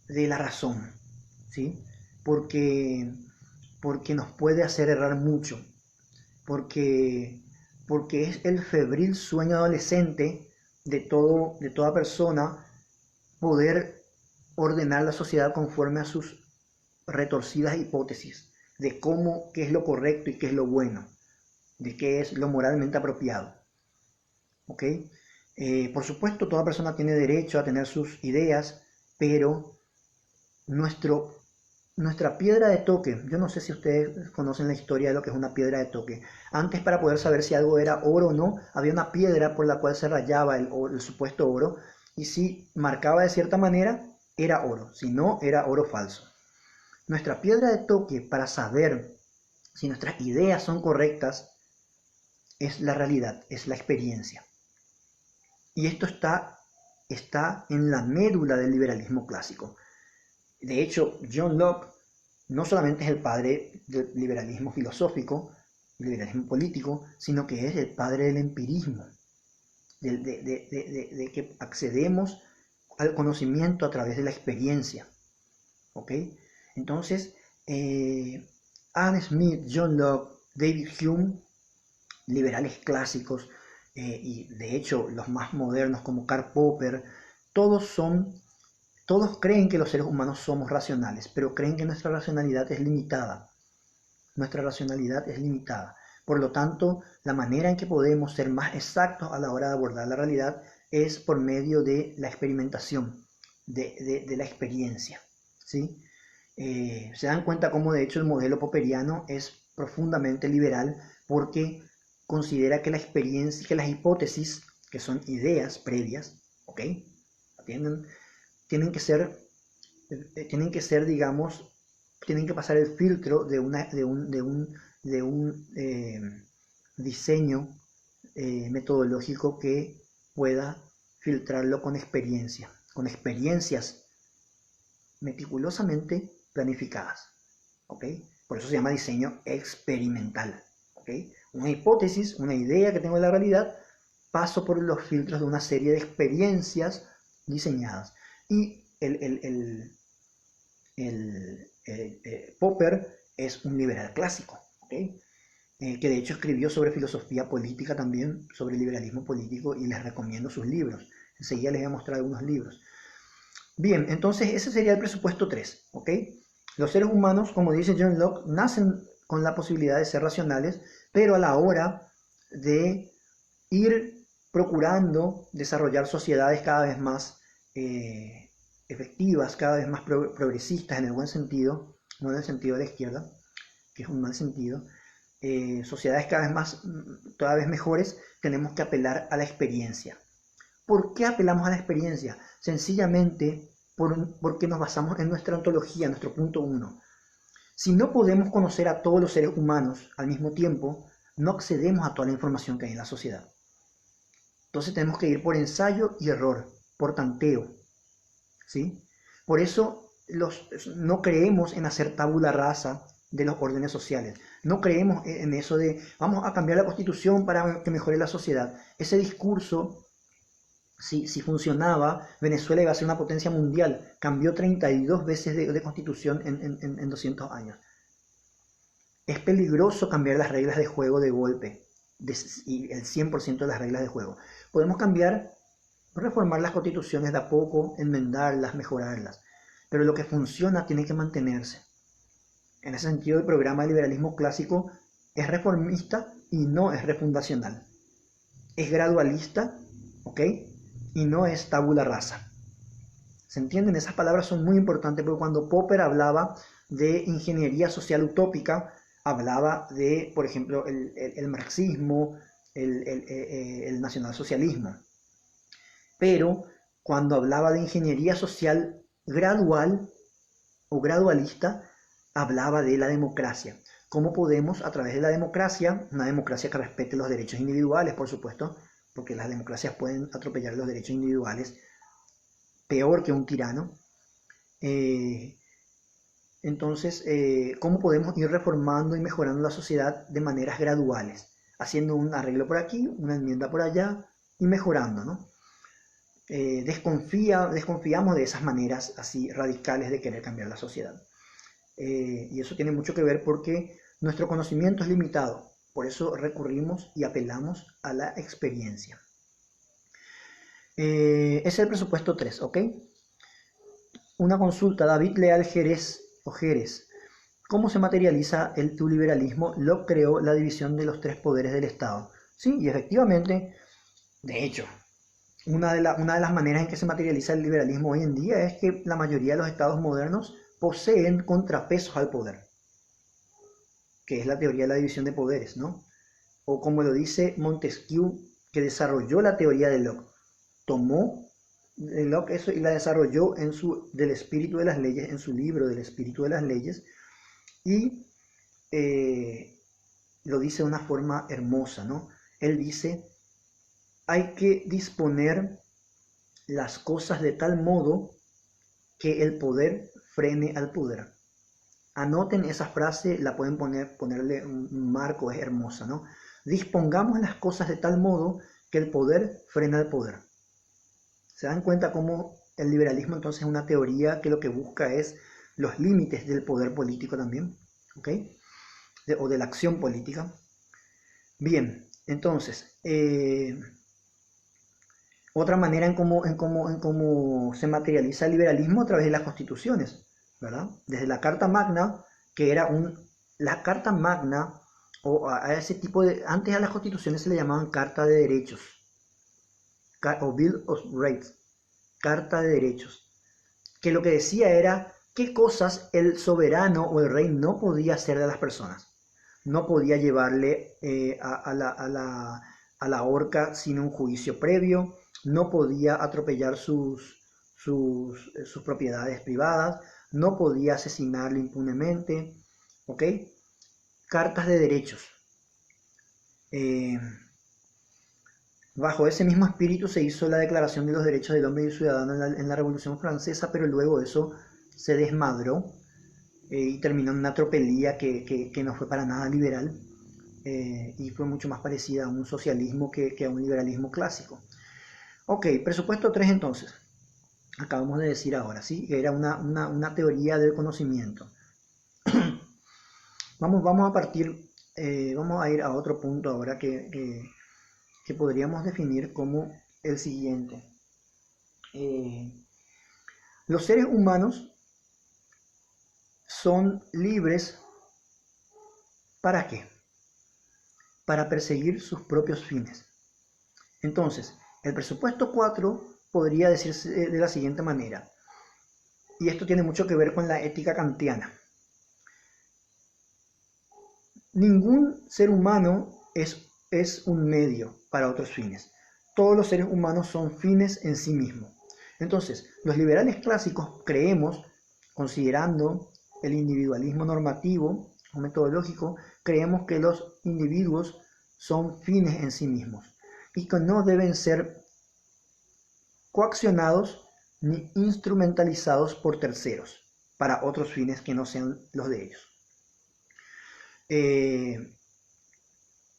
Speaker 1: de la razón, ¿sí? Porque nos puede hacer errar mucho, porque es el febril sueño adolescente de toda persona poder ordenar la sociedad conforme a sus retorcidas hipótesis de qué es lo correcto y qué es lo bueno, de qué es lo moralmente apropiado. ¿Ok? Por supuesto, toda persona tiene derecho a tener sus ideas, pero nuestra piedra de toque, yo no sé si ustedes conocen la historia de lo que es una piedra de toque. Antes, para poder saber si algo era oro o no, había una piedra por la cual se rayaba el supuesto oro, y si marcaba de cierta manera, era oro, si no, era oro falso. Nuestra piedra de toque para saber si nuestras ideas son correctas es la realidad, es la experiencia. Y esto está en la médula del liberalismo clásico. De hecho, John Locke no solamente es el padre del liberalismo filosófico, liberalismo político, sino que es el padre del empirismo, de que accedemos al conocimiento a través de la experiencia. ¿Ok? Entonces, Adam Smith, John Locke, David Hume, liberales clásicos, y de hecho los más modernos como Karl Popper, todos creen que los seres humanos somos racionales, pero creen que nuestra racionalidad es limitada. Nuestra racionalidad es limitada. Por lo tanto, la manera en que podemos ser más exactos a la hora de abordar la realidad es por medio de la experimentación, de la experiencia, ¿sí? Se dan cuenta cómo de hecho el modelo popperiano es profundamente liberal porque considera que la experiencia, que las hipótesis, que son ideas previas, ¿ok? Tienen que ser, digamos, tienen que pasar el filtro de un diseño metodológico que pueda filtrarlo con experiencias meticulosamente planificadas, ¿ok? Por eso se llama diseño experimental, ¿ok? Una hipótesis, una idea que tengo de la realidad, paso por los filtros de una serie de experiencias diseñadas. Y Popper es un liberal clásico, ¿ok? Que de hecho escribió sobre filosofía política también, sobre liberalismo político, y les recomiendo sus libros. Enseguida les voy a mostrar algunos libros. Bien, entonces ese sería el presupuesto 3, ¿ok? Los seres humanos, como dice John Locke, nacen con la posibilidad de ser racionales, pero a la hora de ir procurando desarrollar sociedades cada vez más efectivas, cada vez más progresistas en el buen sentido, no en el sentido de la izquierda, que es un mal sentido, sociedades cada vez mejores, tenemos que apelar a la experiencia. ¿Por qué apelamos a la experiencia? Sencillamente porque nos basamos en nuestra ontología, nuestro punto uno. Si no podemos conocer a todos los seres humanos al mismo tiempo, no accedemos a toda la información que hay en la sociedad. Entonces tenemos que ir por ensayo y error, por tanteo, ¿sí? Por eso no creemos en hacer tabula rasa de los órdenes sociales. No creemos en eso de vamos a cambiar la constitución para que mejore la sociedad. Ese discurso, si funcionaba, Venezuela iba a ser una potencia mundial. Cambió 32 veces de constitución en 200 años. Es peligroso cambiar las reglas de juego de golpe, y el 100% de las reglas de juego. Podemos cambiar, reformar las constituciones de a poco, enmendarlas, mejorarlas. Pero lo que funciona tiene que mantenerse. En ese sentido, el programa de liberalismo clásico es reformista y no es refundacional. Es gradualista, ¿ok? Y no es tabula rasa. ¿Se entienden? Esas palabras son muy importantes porque cuando Popper hablaba de ingeniería social utópica, hablaba de, por ejemplo, el marxismo, el nacionalsocialismo. Pero cuando hablaba de ingeniería social gradual o gradualista, hablaba de la democracia. ¿Cómo podemos, a través de la democracia, una democracia que respete los derechos individuales, por supuesto, porque las democracias pueden atropellar los derechos individuales peor que un tirano? Entonces, ¿cómo podemos ir reformando y mejorando la sociedad de maneras graduales? Haciendo un arreglo por aquí, una enmienda por allá y mejorando, ¿no? Desconfiamos de esas maneras así radicales de querer cambiar la sociedad. Y eso tiene mucho que ver porque nuestro conocimiento es limitado. Por eso recurrimos y apelamos a la experiencia. Es el presupuesto 3, ¿ok? Una consulta, David Leal Jerez. ¿Cómo se materializa tu liberalismo? Lo creó la división de los tres poderes del Estado. Sí, y efectivamente, de hecho, una de las maneras en que se materializa el liberalismo hoy en día es que la mayoría de los estados modernos poseen contrapesos al poder, que es la teoría de la división de poderes, ¿no? O como lo dice Montesquieu, que desarrolló la teoría de Locke. Tomó de Locke eso y la desarrolló del espíritu de las leyes, en su libro del espíritu de las leyes, y lo dice de una forma hermosa, ¿no? Él dice, hay que disponer las cosas de tal modo que el poder frene al poder. Anoten esa frase, la pueden ponerle un marco, es hermosa, ¿no? Dispongamos las cosas de tal modo que el poder frena al poder. ¿Se dan cuenta cómo el liberalismo entonces es una teoría que lo que busca es los límites del poder político también? ¿Ok? O de la acción política. Bien, entonces, otra manera en cómo se materializa el liberalismo a través de las constituciones, ¿verdad? Desde la Carta Magna, que era la Carta Magna, o a ese tipo de, antes a las constituciones se le llamaban Carta de Derechos, o Bill of Rights, Carta de Derechos, que lo que decía era qué cosas el soberano o el rey no podía hacer de las personas. No podía llevarle a la horca sin un juicio previo, no podía atropellar sus propiedades privadas, no podía asesinarle impunemente, ¿ok? Cartas de derechos. Bajo ese mismo espíritu se hizo la Declaración de los Derechos del Hombre y del Ciudadano en la Revolución Francesa, pero luego eso se desmadró y terminó en una tropelía que no fue para nada liberal y fue mucho más parecida a un socialismo que a un liberalismo clásico. Ok, presupuesto 3 entonces. Acabamos de decir ahora, ¿sí? Era una teoría del conocimiento. vamos a partir, vamos a ir a otro punto ahora que podríamos definir como el siguiente. Los seres humanos son libres, ¿para qué? Para perseguir sus propios fines. Entonces, el presupuesto 4 podría decirse de la siguiente manera, y esto tiene mucho que ver con la ética kantiana. ningún ser humano es un medio para otros fines. Todos los seres humanos son fines en sí mismos. Entonces, los liberales clásicos creemos, considerando el individualismo normativo o metodológico, creemos que los individuos son fines en sí mismos y que no deben ser coaccionados ni instrumentalizados por terceros para otros fines que no sean los de ellos.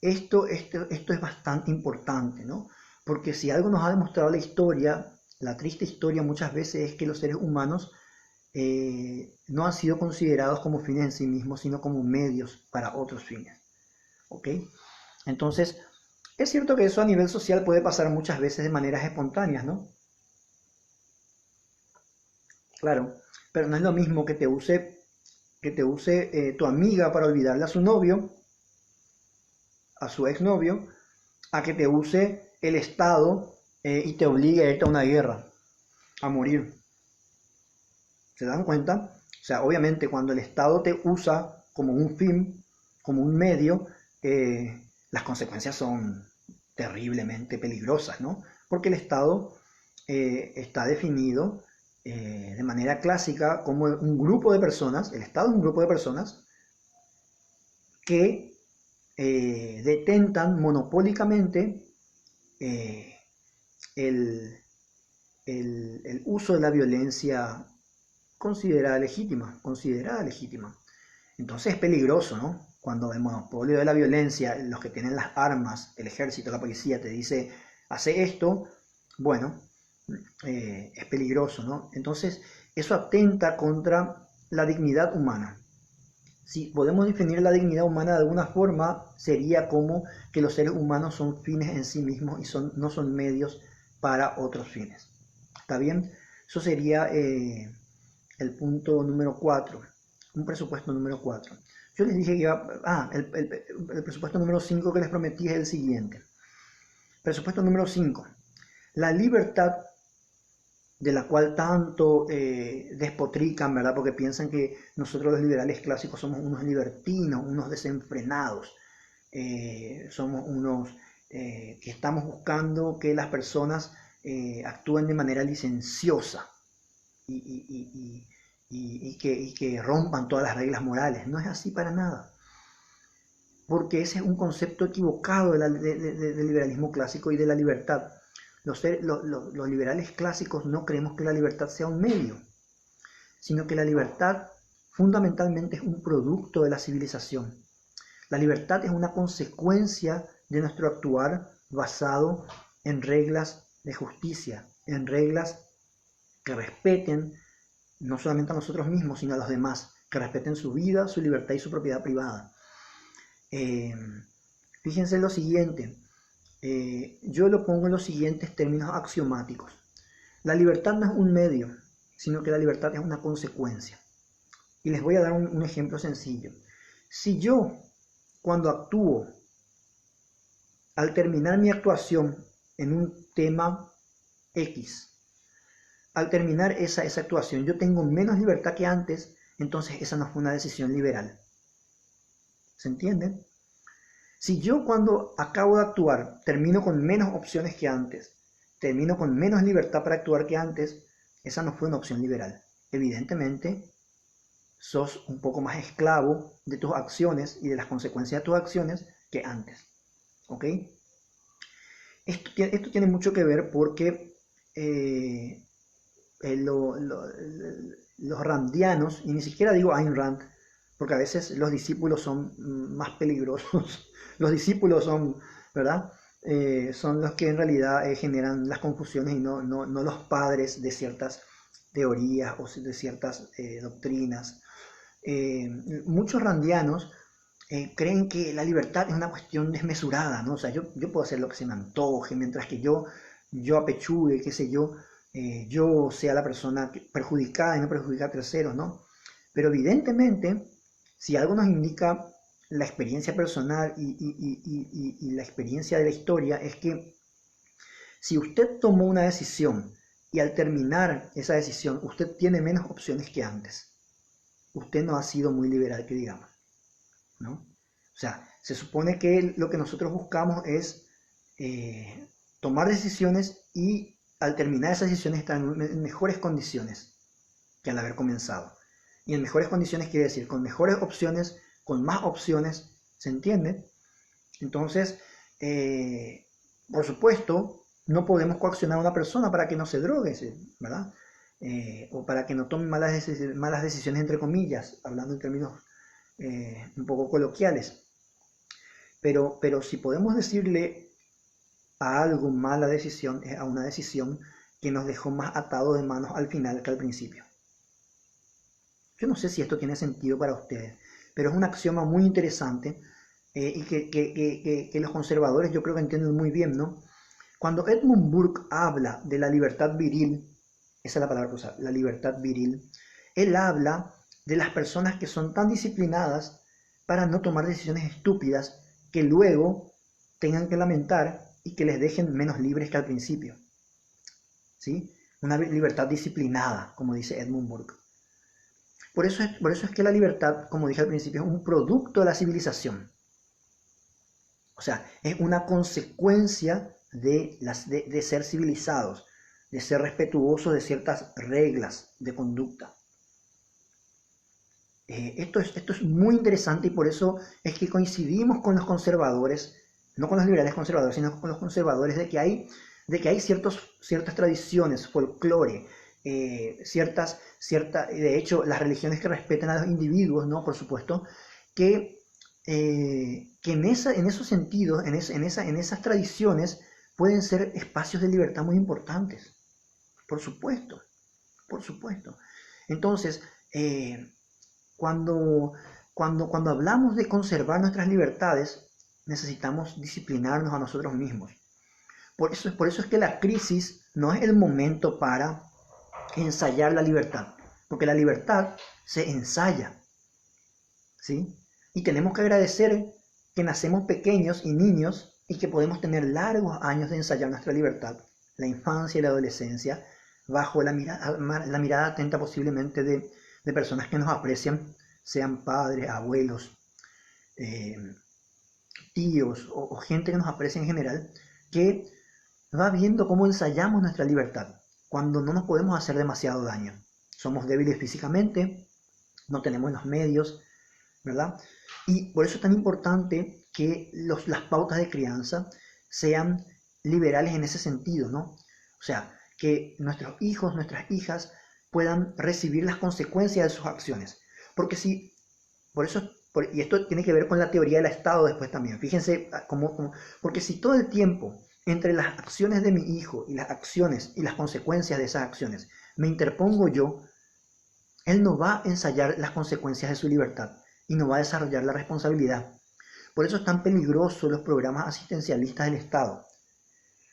Speaker 1: Esto es bastante importante, ¿no? Porque si algo nos ha demostrado la historia, la triste historia muchas veces es que los seres humanos no han sido considerados como fines en sí mismos, sino como medios para otros fines. ¿Ok? Entonces, es cierto que eso a nivel social puede pasar muchas veces de maneras espontáneas, ¿no? Claro, pero no es lo mismo que te use tu amiga para olvidarle a su novio, a su exnovio, a que te use el Estado y te obligue a irte a una guerra, a morir. ¿Se dan cuenta? O sea, obviamente cuando el Estado te usa como un fin, como un medio, las consecuencias son terriblemente peligrosas, ¿no? Porque el Estado está definido de manera clásica como un grupo de personas, el Estado es un grupo de personas que detentan monopólicamente eh, el, el uso de la violencia considerada legítima. Entonces es peligroso, ¿no? Cuando el monopolio de la violencia, los que tienen las armas, el ejército, la policía, te dice, hace esto, bueno, es peligroso, ¿no? Entonces eso atenta contra la dignidad humana. Si podemos definir la dignidad humana de alguna forma, sería como que los seres humanos son fines en sí mismos y no son medios para otros fines. ¿Está bien? Eso sería el punto número 4, un presupuesto número 4. Yo les dije que el presupuesto número 5 que les prometí es el siguiente. Presupuesto número 5. La libertad de la cual tanto despotrican, ¿verdad? Porque piensan que nosotros los liberales clásicos somos unos libertinos, unos desenfrenados, somos unos que estamos buscando que las personas actúen de manera licenciosa y que rompan todas las reglas morales. No es así para nada, porque ese es un concepto equivocado del liberalismo clásico y de la libertad. Los liberales clásicos no creemos que la libertad sea un medio, sino que la libertad fundamentalmente es un producto de la civilización. La libertad es una consecuencia de nuestro actuar basado en reglas de justicia, en reglas que respeten no solamente a nosotros mismos, sino a los demás, que respeten su vida, su libertad y su propiedad privada. Fíjense lo siguiente, yo lo pongo en los siguientes términos axiomáticos. La libertad no es un medio, sino que la libertad es una consecuencia. Y les voy a dar un ejemplo sencillo. Si yo, cuando actúo, al terminar mi actuación en un tema X, al terminar esa actuación, yo tengo menos libertad que antes, entonces esa no fue una decisión liberal. ¿Se entiende? Si yo cuando acabo de actuar termino con menos opciones que antes, termino con menos libertad para actuar que antes, esa no fue una opción liberal. Evidentemente, sos un poco más esclavo de tus acciones y de las consecuencias de tus acciones que antes. ¿Ok? Esto tiene mucho que ver porque los randianos, y ni siquiera digo Ayn Rand, porque a veces los discípulos son más peligrosos. Los discípulos son, ¿verdad? Son los que en realidad generan las confusiones y no los padres de ciertas teorías o de ciertas doctrinas. Muchos randianos creen que la libertad es una cuestión desmesurada, ¿no? O sea, yo puedo hacer lo que se me antoje, mientras que yo apechugue, qué sé yo sea la persona perjudicada y no perjudicar a terceros, ¿no? Pero evidentemente, si algo nos indica la experiencia personal y la experiencia de la historia, es que si usted tomó una decisión y al terminar esa decisión usted tiene menos opciones que antes, usted no ha sido muy liberal, que digamos, ¿no? O sea, se supone que lo que nosotros buscamos es tomar decisiones y al terminar esas decisiones estar en mejores condiciones que al haber comenzado. Y en mejores condiciones quiere decir con mejores opciones, con más opciones, ¿se entiende? Entonces, por supuesto, no podemos coaccionar a una persona para que no se drogue, ¿verdad? O para que no tome malas decisiones, entre comillas, hablando en términos un poco coloquiales. Pero si podemos decirle a algo mala decisión, es a una decisión que nos dejó más atados de manos al final que al principio. Yo no sé si esto tiene sentido para ustedes, pero es un axioma muy interesante y que los conservadores yo creo que entienden muy bien, ¿no? Cuando Edmund Burke habla de la libertad viril, esa es la palabra que usa, la libertad viril, él habla de las personas que son tan disciplinadas para no tomar decisiones estúpidas que luego tengan que lamentar y que les dejen menos libres que al principio. ¿Sí? Una libertad disciplinada, como dice Edmund Burke. Por eso es que la libertad, como dije al principio, es un producto de la civilización. O sea, es una consecuencia de ser civilizados, de ser respetuosos de ciertas reglas de conducta. Esto es muy interesante y por eso es que coincidimos con los conservadores, no con los liberales conservadores, sino con los conservadores de que hay ciertas tradiciones, folclore, de hecho, las religiones que respetan a los individuos, ¿no? Por supuesto, que en esos sentidos, en esas tradiciones, pueden ser espacios de libertad muy importantes. Por supuesto, por supuesto. Entonces, cuando hablamos de conservar nuestras libertades, necesitamos disciplinarnos a nosotros mismos. Por eso es que la crisis no es el momento para ensayar la libertad, porque la libertad se ensaya, ¿sí? Y tenemos que agradecer que nacemos pequeños y niños y que podemos tener largos años de ensayar nuestra libertad, la infancia y la adolescencia, bajo la mirada atenta posiblemente de personas que nos aprecian, sean padres, abuelos, tíos o gente que nos aprecia en general, que va viendo cómo ensayamos nuestra libertad cuando no nos podemos hacer demasiado daño. Somos débiles físicamente, no tenemos los medios, ¿verdad? Y por eso es tan importante que las pautas de crianza sean liberales en ese sentido, ¿no? O sea, que nuestros hijos, nuestras hijas puedan recibir las consecuencias de sus acciones. Porque si, y esto tiene que ver con la teoría del Estado después también, fíjense porque si todo el tiempo entre las acciones de mi hijo y las acciones y las consecuencias de esas acciones me interpongo yo, él no va a ensayar las consecuencias de su libertad y no va a desarrollar la responsabilidad. Por eso es tan peligroso los programas asistencialistas del Estado,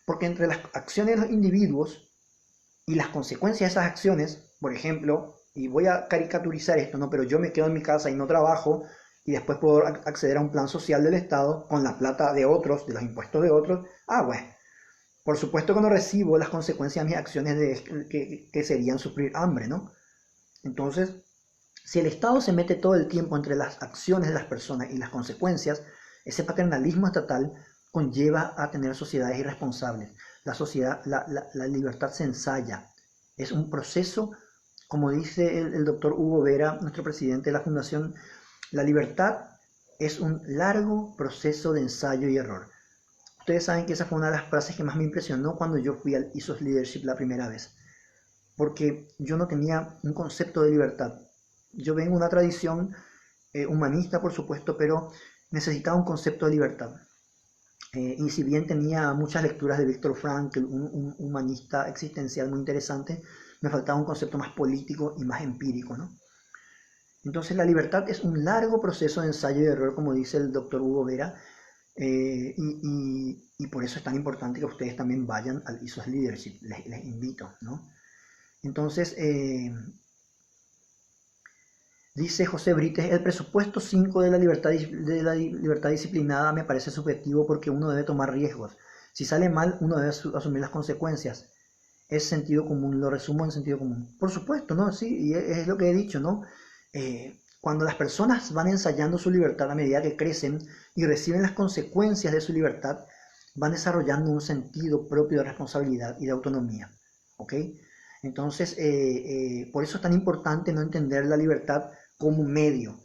Speaker 1: porque entre las acciones de los individuos y las consecuencias de esas acciones, por ejemplo, y voy a caricaturizar esto, ¿no? Pero yo me quedo en mi casa y no trabajo y después puedo acceder a un plan social del Estado con la plata de otros, de los impuestos de otros. Bueno, por supuesto que no recibo las consecuencias de mis acciones que serían sufrir hambre, ¿no? Entonces, si el Estado se mete todo el tiempo entre las acciones de las personas y las consecuencias, ese paternalismo estatal conlleva a tener sociedades irresponsables. La libertad se ensaya. Es un proceso, como dice el doctor Hugo Vera, nuestro presidente de la Fundación, la libertad es un largo proceso de ensayo y error. Ustedes saben que esa fue una de las frases que más me impresionó cuando yo fui al ISOS Leadership la primera vez. Porque yo no tenía un concepto de libertad. Yo vengo de una tradición humanista, por supuesto, pero necesitaba un concepto de libertad. Y si bien tenía muchas lecturas de Viktor Frankl, un humanista existencial muy interesante, me faltaba un concepto más político y más empírico, ¿no? Entonces la libertad es un largo proceso de ensayo y error, como dice el doctor Hugo Vera, y por eso es tan importante que ustedes también vayan al ISOS Leadership, les invito, ¿no? Entonces, dice José Brites, el presupuesto 5 de la libertad disciplinada me parece subjetivo porque uno debe tomar riesgos. Si sale mal, uno debe asumir las consecuencias. Es sentido común, lo resumo en sentido común. Por supuesto, ¿no? Sí, y es lo que he dicho, ¿no? Cuando las personas van ensayando su libertad a medida que crecen y reciben las consecuencias de su libertad, van desarrollando un sentido propio de responsabilidad y de autonomía. ¿Ok? Entonces, por eso es tan importante no entender la libertad como un medio.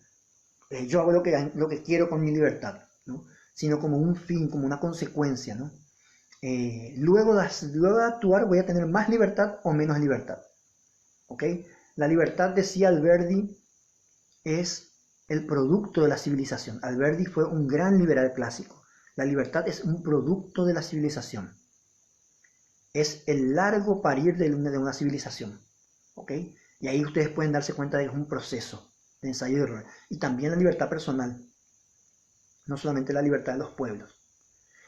Speaker 1: Yo hago lo que quiero con mi libertad, ¿no? Sino como un fin, como una consecuencia, ¿no? Luego de actuar voy a tener más libertad o menos libertad. ¿Ok? La libertad, decía Alberdi, es el producto de la civilización. Alberdi fue un gran liberal clásico. La libertad es un producto de la civilización. Es el largo parir de una civilización. ¿Ok? Y ahí ustedes pueden darse cuenta de que es un proceso de ensayo y error. Y también la libertad personal. No solamente la libertad de los pueblos.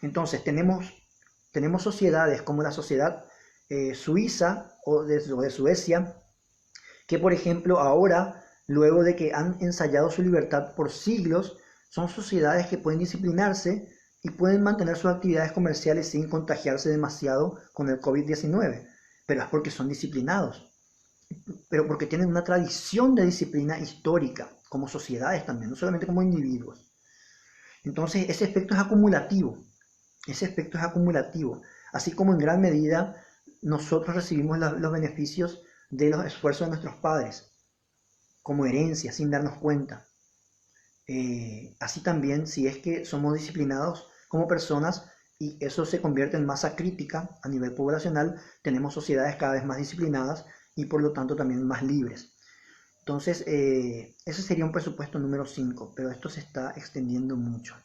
Speaker 1: Entonces tenemos sociedades como la sociedad suiza o de Suecia, que por ejemplo ahora, luego de que han ensayado su libertad por siglos, son sociedades que pueden disciplinarse y pueden mantener sus actividades comerciales sin contagiarse demasiado con el COVID-19. Pero es porque son disciplinados, pero porque tienen una tradición de disciplina histórica, como sociedades también, no solamente como individuos. Entonces ese efecto es acumulativo. Ese aspecto es acumulativo, así como en gran medida nosotros recibimos los beneficios de los esfuerzos de nuestros padres, como herencia, sin darnos cuenta. Así también, si es que somos disciplinados como personas y eso se convierte en masa crítica a nivel poblacional, tenemos sociedades cada vez más disciplinadas y por lo tanto también más libres. Entonces, ese sería un presupuesto número 5, pero esto se está extendiendo mucho.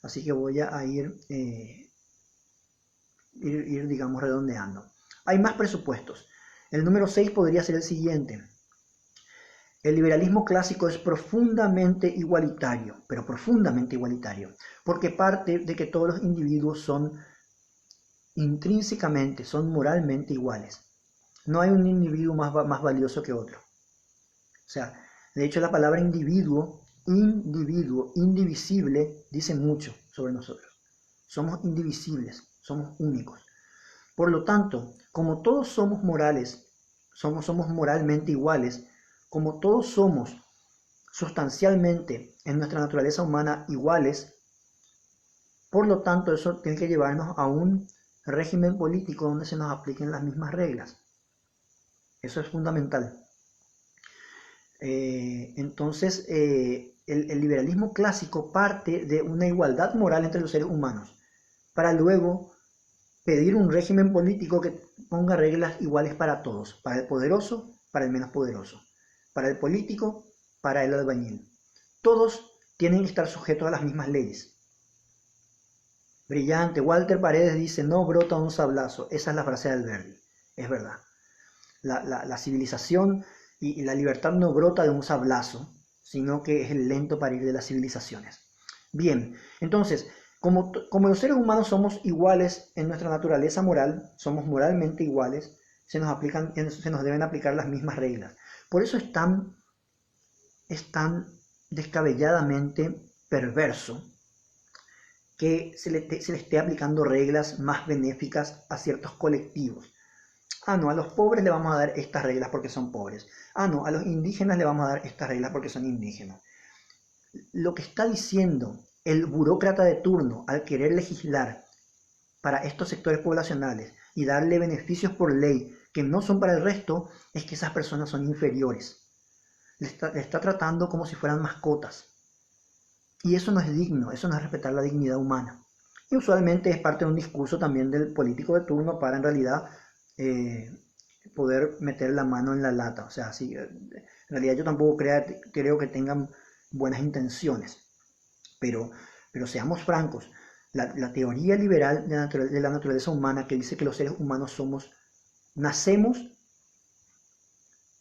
Speaker 1: Así que voy a ir digamos, redondeando. Hay más presupuestos. El número 6 podría ser el siguiente. El liberalismo clásico es profundamente igualitario, pero profundamente igualitario, porque parte de que todos los individuos son intrínsecamente, son moralmente iguales. No hay un individuo más valioso que otro. O sea, de hecho la palabra individuo, indivisible, dice mucho sobre nosotros. Somos indivisibles, somos únicos. Por lo tanto, como todos somos morales, somos moralmente iguales, como todos somos sustancialmente en nuestra naturaleza humana iguales, por lo tanto eso tiene que llevarnos a un régimen político donde se nos apliquen las mismas reglas. Eso es fundamental. Entonces, el liberalismo clásico parte de una igualdad moral entre los seres humanos, para luego pedir un régimen político que ponga reglas iguales para todos, para el poderoso, para el menos poderoso, para el político, para el albañil. Todos tienen que estar sujetos a las mismas leyes. Brillante. Walter Paredes dice, no brota un sablazo. Esa es la frase de Alberdi. Es verdad. La civilización y la libertad no brota de un sablazo, sino que es el lento parir de las civilizaciones. Bien, entonces, como los seres humanos somos iguales en nuestra naturaleza moral, somos moralmente iguales, se nos deben aplicar las mismas reglas. Por eso es tan descabelladamente perverso que se le esté aplicando reglas más benéficas a ciertos colectivos. Ah, no, a los pobres le vamos a dar estas reglas porque son pobres. Ah, no, a los indígenas le vamos a dar estas reglas porque son indígenas. Lo que está diciendo el burócrata de turno al querer legislar para estos sectores poblacionales y darle beneficios por ley que no son para el resto, es que esas personas son inferiores. Le está tratando como si fueran mascotas. Y eso no es digno, eso no es respetar la dignidad humana. Y usualmente es parte de un discurso también del político de turno para en realidad poder meter la mano en la lata. O sea, sí, en realidad yo tampoco creo que tengan buenas intenciones. Pero seamos francos, la teoría liberal de la naturaleza humana que dice que los seres humanos nacemos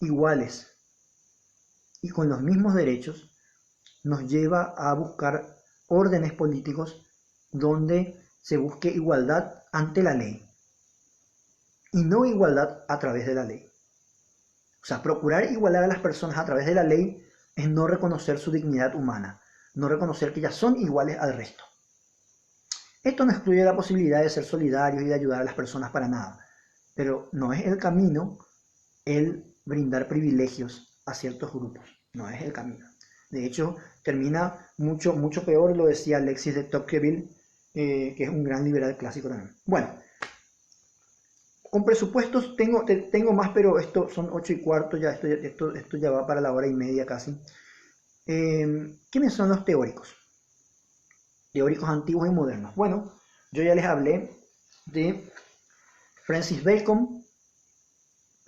Speaker 1: iguales y con los mismos derechos, nos lleva a buscar órdenes políticos donde se busque igualdad ante la ley y no igualdad a través de la ley. O sea, procurar igualar a las personas a través de la ley es no reconocer su dignidad humana, no reconocer que ellas son iguales al resto. Esto no excluye la posibilidad de ser solidarios y de ayudar a las personas para nada, pero no es el camino el brindar privilegios a ciertos grupos, no es el camino. De hecho, termina mucho, mucho peor, lo decía Alexis de Tocqueville, que es un gran liberal clásico también. Bueno, con presupuestos tengo más, pero esto son 8:15, ya esto ya va para la hora y media casi. ¿Quiénes son los teóricos? Teóricos antiguos y modernos. Bueno, yo ya les hablé de Francis Bacon.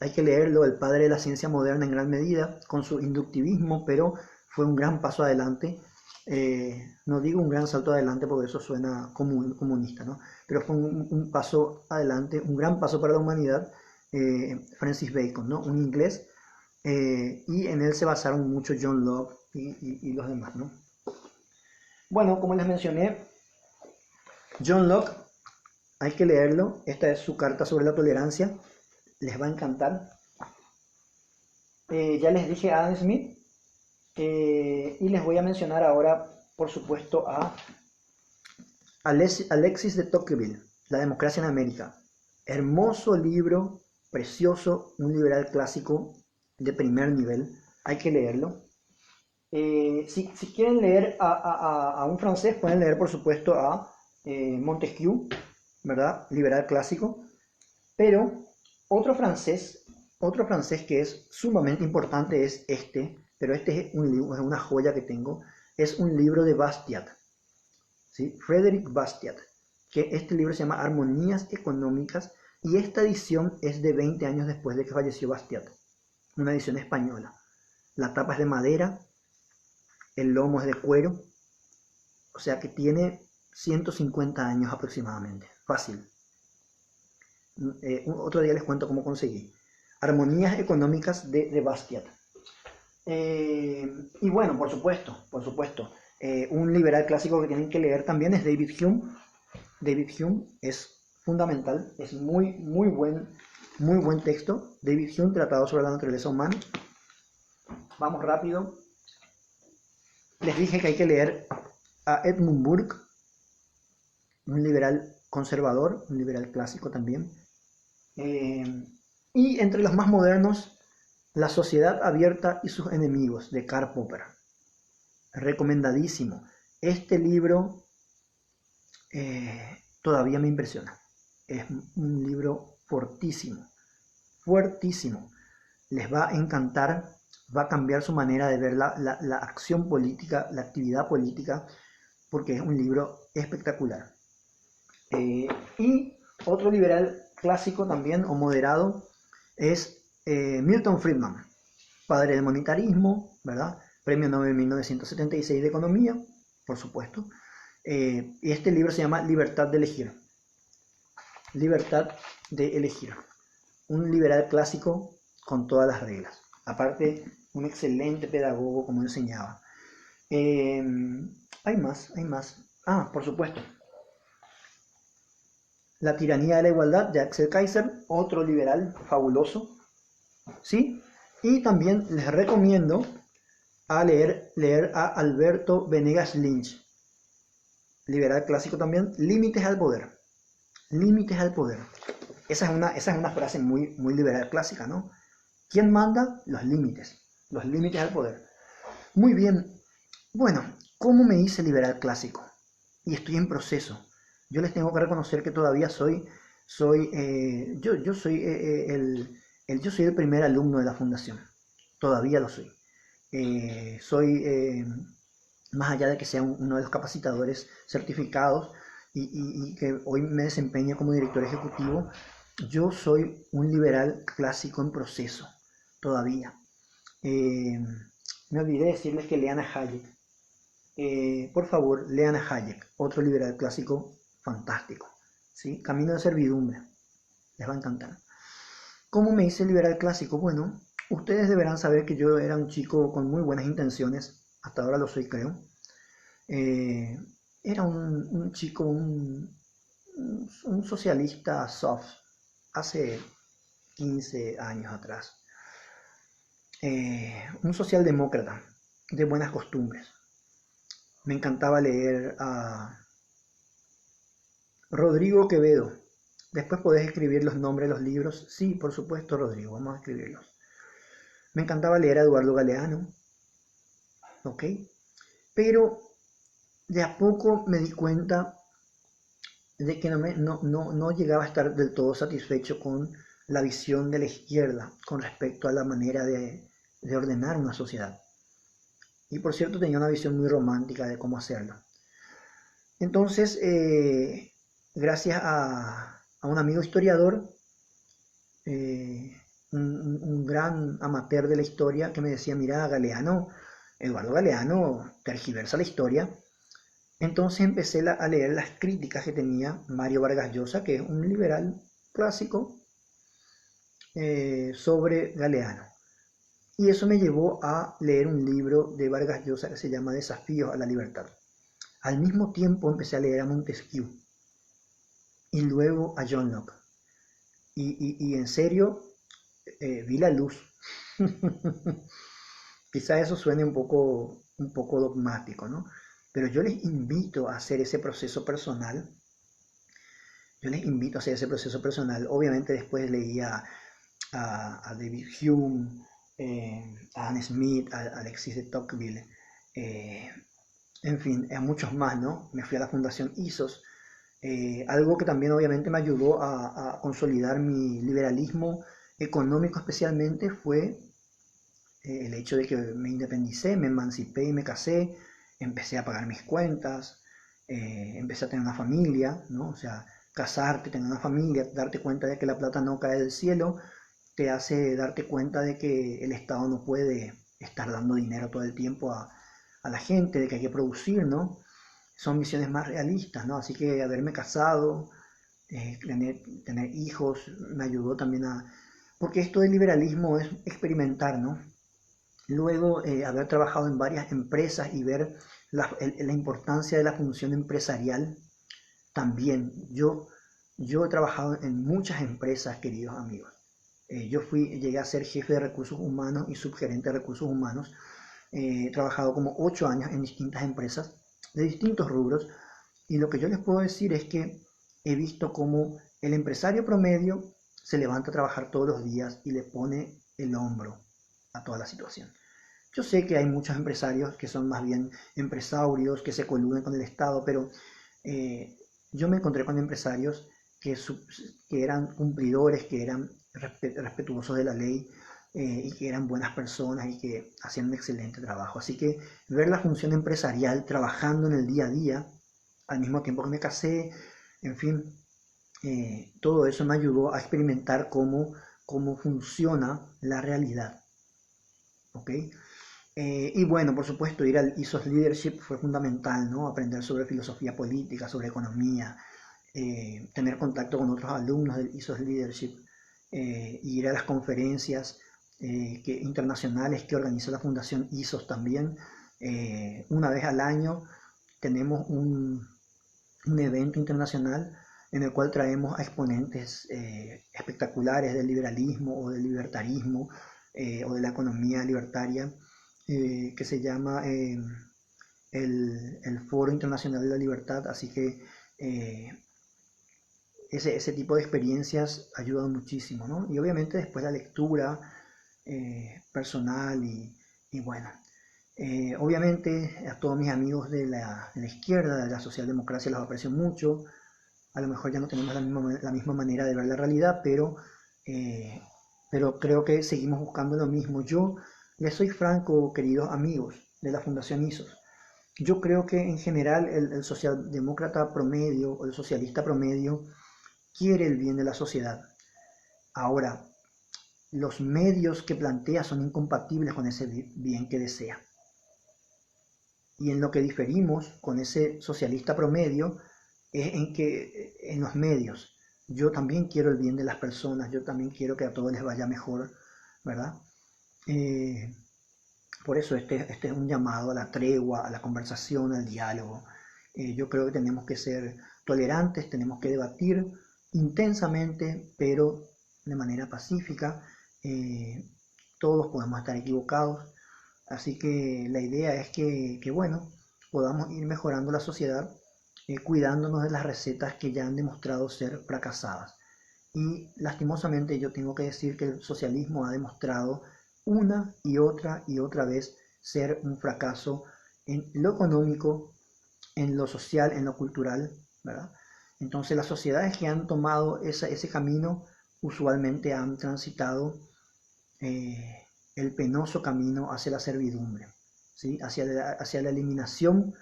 Speaker 1: Hay que leerlo, el padre de la ciencia moderna en gran medida, con su inductivismo, pero fue un gran paso adelante. No digo un gran salto adelante porque eso suena comunista, ¿no? Pero fue un paso adelante, un gran paso para la humanidad, Francis Bacon, ¿no? Un inglés, y en él se basaron mucho John Locke y los demás, ¿no? Bueno, como les mencioné, John Locke, hay que leerlo. Esta es su carta sobre la tolerancia, les va a encantar. Ya les dije a Adam Smith, y les voy a mencionar ahora, por supuesto, a Alexis de Tocqueville, La democracia en América. Hermoso libro, precioso, un liberal clásico de primer nivel, hay que leerlo. Si quieren leer a un francés, pueden leer por supuesto a Montesquieu, ¿verdad? Liberal clásico. Pero otro francés que es sumamente importante es pero este es un libro, es una joya que tengo, es un libro de Bastiat, ¿sí? Frédéric Bastiat, que este libro se llama Armonías Económicas, y esta edición es de 20 años después de que falleció Bastiat, una edición española. La tapa es de madera, el lomo es de cuero, o sea que tiene 150 años aproximadamente, fácil. Otro día les cuento cómo conseguí. Armonías Económicas de Bastiat. Y bueno, por supuesto, un liberal clásico que tienen que leer también es David Hume. David Hume es fundamental, es muy buen texto. David Hume, Tratado sobre la naturaleza humana. Vamos rápido. Les dije que hay que leer a Edmund Burke, un liberal conservador, un liberal clásico también. Y entre los más modernos, La sociedad abierta y sus enemigos, de Karl Popper. Recomendadísimo. Este libro todavía me impresiona. Es un libro fuertísimo. Les va a encantar, va a cambiar su manera de ver la acción política, la actividad política, porque es un libro espectacular. Y otro liberal clásico también, o moderado, es Milton Friedman, padre del monetarismo, ¿verdad? Premio Nobel 1976 de Economía, por supuesto. Y este libro se llama Libertad de elegir. Libertad de elegir. Un liberal clásico con todas las reglas. Aparte, un excelente pedagogo como enseñaba. Hay más. Ah, por supuesto. La tiranía de la igualdad, de Axel Kaiser, otro liberal fabuloso, ¿sí? Y también les recomiendo leer a Alberto Venegas Lynch, liberal clásico también, Límites al poder. Límites al poder. Esa es una frase muy liberal clásica, ¿no? ¿Quién manda? Los límites al poder. Muy bien. Bueno, ¿cómo me hice liberal clásico? Y estoy en proceso. Yo les tengo que reconocer que todavía yo soy el primer alumno de la fundación. Todavía lo soy. Más allá de que sea uno de los capacitadores certificados y que hoy me desempeño como director ejecutivo, yo soy un liberal clásico en proceso, todavía. Me olvidé decirles que lean a Hayek. Por favor, lean a Hayek, otro liberal clásico fantástico, ¿sí? Camino de servidumbre, les va a encantar. ¿Cómo me hice liberal clásico? Bueno, ustedes deberán saber que yo era un chico con muy buenas intenciones, hasta ahora lo soy, creo. Era un chico, un socialista soft, hace 15 años atrás. Un socialdemócrata de buenas costumbres. Me encantaba leer a Rodrigo Quevedo. Después podés escribir los nombres de los libros. Sí, por supuesto, Rodrigo, vamos a escribirlos. Me encantaba leer a Eduardo Galeano. ¿ok? Pero de a poco me di cuenta de que no llegaba a estar del todo satisfecho con la visión de la izquierda con respecto a la manera de ordenar una sociedad. Y por cierto, tenía una visión muy romántica de cómo hacerlo. Entonces, gracias a un amigo historiador, eh, un gran amateur de la historia, que me decía, mira, Galeano, Eduardo Galeano tergiversa la historia. Entonces empecé a leer las críticas que tenía Mario Vargas Llosa, que es un liberal clásico, sobre Galeano. Y eso me llevó a leer un libro de Vargas Llosa que se llama Desafíos a la Libertad. Al mismo tiempo empecé a leer a Montesquieu y luego a John Locke. Y en serio, vi la luz. Quizá eso suene un poco dogmático, ¿no? Pero yo les invito a hacer ese proceso personal. Yo les invito a hacer ese proceso personal. Obviamente después leía a David Hume, a Anne Smith, a Alexis de Tocqueville, en fin, a muchos más, ¿no? Me fui a la Fundación ISOS, algo que también obviamente me ayudó a consolidar mi liberalismo económico especialmente fue el hecho de que me independicé, me emancipé y me casé, empecé a pagar mis cuentas, empecé a tener una familia, ¿no? O sea, casarte, tener una familia, darte cuenta de que la plata no cae del cielo, te hace darte cuenta de que el Estado no puede estar dando dinero todo el tiempo a la gente, de que hay que producir, ¿no? Son visiones más realistas, ¿no? Así que haberme casado, tener hijos, me ayudó también a... Porque esto del liberalismo es experimentar, ¿no? Luego, haber trabajado en varias empresas y ver la importancia de la función empresarial, también yo he trabajado en muchas empresas, queridos amigos. Llegué a ser jefe de recursos humanos y subgerente de recursos humanos. He trabajado como 8 años en distintas empresas de distintos rubros y lo que yo les puedo decir es que he visto cómo el empresario promedio se levanta a trabajar todos los días y le pone el hombro a toda la situación. Yo sé que hay muchos empresarios que son más bien empresarios, que se coluden con el Estado, pero eh, yo me encontré con empresarios que eran cumplidores, que eran respetuosos de la ley, y que eran buenas personas y que hacían un excelente trabajo. Así que ver la función empresarial trabajando en el día a día, al mismo tiempo que me casé, en fin, todo eso me ayudó a experimentar cómo funciona la realidad. ¿Ok? Y bueno, por supuesto, ir al ISOS Leadership fue fundamental, ¿no? Aprender sobre filosofía política, sobre economía, tener contacto con otros alumnos del ISOS Leadership, ir a las conferencias internacionales que organiza la Fundación ISOS también. Una vez al año tenemos un evento internacional en el cual traemos a exponentes espectaculares del liberalismo o del libertarismo, o de la economía libertaria, que se llama el Foro Internacional de la Libertad. Así que ese tipo de experiencias ayudan muchísimo, ¿no? Y obviamente después la lectura personal y bueno. Obviamente a todos mis amigos de la izquierda, de la socialdemocracia, los aprecio mucho. A lo mejor ya no tenemos la misma manera de ver la realidad, eh, pero creo que seguimos buscando lo mismo. Yo les soy franco, queridos amigos de la Fundación ISOS. Yo creo que en general el socialdemócrata promedio o el socialista promedio quiere el bien de la sociedad. Ahora, los medios que plantea son incompatibles con ese bien que desea. Y en lo que diferimos con ese socialista promedio es en los medios. Yo también quiero el bien de las personas, yo también quiero que a todos les vaya mejor, ¿verdad? Eh, por eso este es un llamado a la tregua, a la conversación, al diálogo. Yo creo que tenemos que ser tolerantes, tenemos que debatir intensamente, pero de manera pacífica. Todos podemos estar equivocados, así que la idea es que bueno, podamos ir mejorando la sociedad, cuidándonos de las recetas que ya han demostrado ser fracasadas. Y lastimosamente yo tengo que decir que el socialismo ha demostrado una y otra vez ser un fracaso en lo económico, en lo social, en lo cultural, ¿verdad? Entonces las sociedades que han tomado ese camino usualmente han transitado el penoso camino hacia la servidumbre, ¿sí? Hacia la eliminación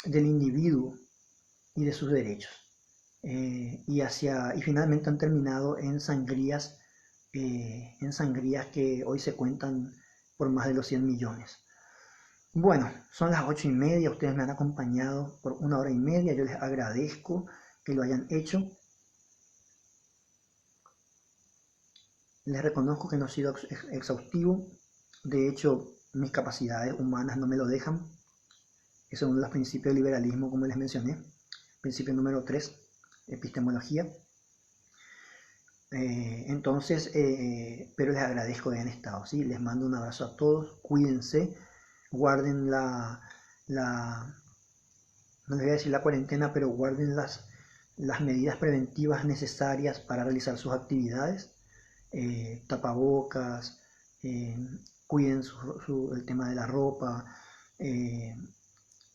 Speaker 1: del individuo y de sus derechos. Y finalmente han terminado en sangrías que hoy se cuentan por más de los 100 millones. Bueno, son las 8:30, ustedes me han acompañado por 1 hora y media, yo les agradezco que lo hayan hecho. Les reconozco que no he sido exhaustivo, de hecho mis capacidades humanas no me lo dejan. Eso es uno de los principios del liberalismo, como les mencioné. Principio número 3, epistemología. Pero les agradezco que hayan estado, ¿sí? Les mando un abrazo a todos, cuídense, guarden no les voy a decir la cuarentena, pero guarden las medidas preventivas necesarias para realizar sus actividades, tapabocas, cuiden el tema de la ropa.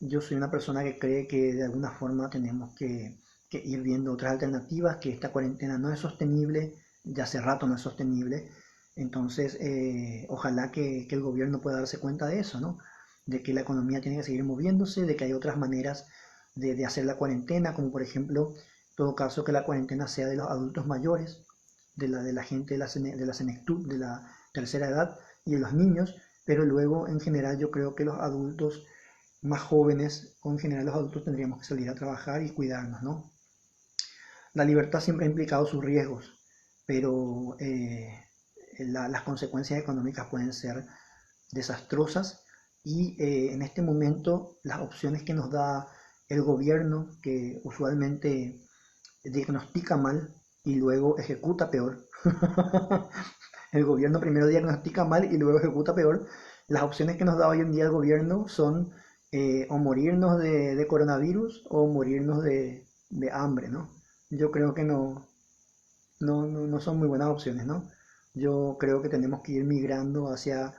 Speaker 1: Yo soy una persona que cree que de alguna forma tenemos que ir viendo otras alternativas, que esta cuarentena no es sostenible, ya hace rato no es sostenible. Entonces, ojalá que el gobierno pueda darse cuenta de eso, ¿no? De que la economía tiene que seguir moviéndose, de que hay otras maneras de hacer la cuarentena, como por ejemplo, en todo caso, que la cuarentena sea de los adultos mayores, de la gente de la senectud, de la tercera edad, y de los niños, pero luego en general yo creo que los adultos más jóvenes, o en general los adultos, tendríamos que salir a trabajar y cuidarnos, ¿no? La libertad siempre ha implicado sus riesgos, pero las consecuencias económicas pueden ser desastrosas y en este momento las opciones que nos da el gobierno, que usualmente diagnostica mal y luego ejecuta peor. El gobierno primero diagnostica mal y luego ejecuta peor. Las opciones que nos da hoy en día el gobierno son o morirnos de coronavirus o morirnos de hambre, ¿no? Yo creo que no son muy buenas opciones, ¿no? Yo creo que tenemos que ir migrando hacia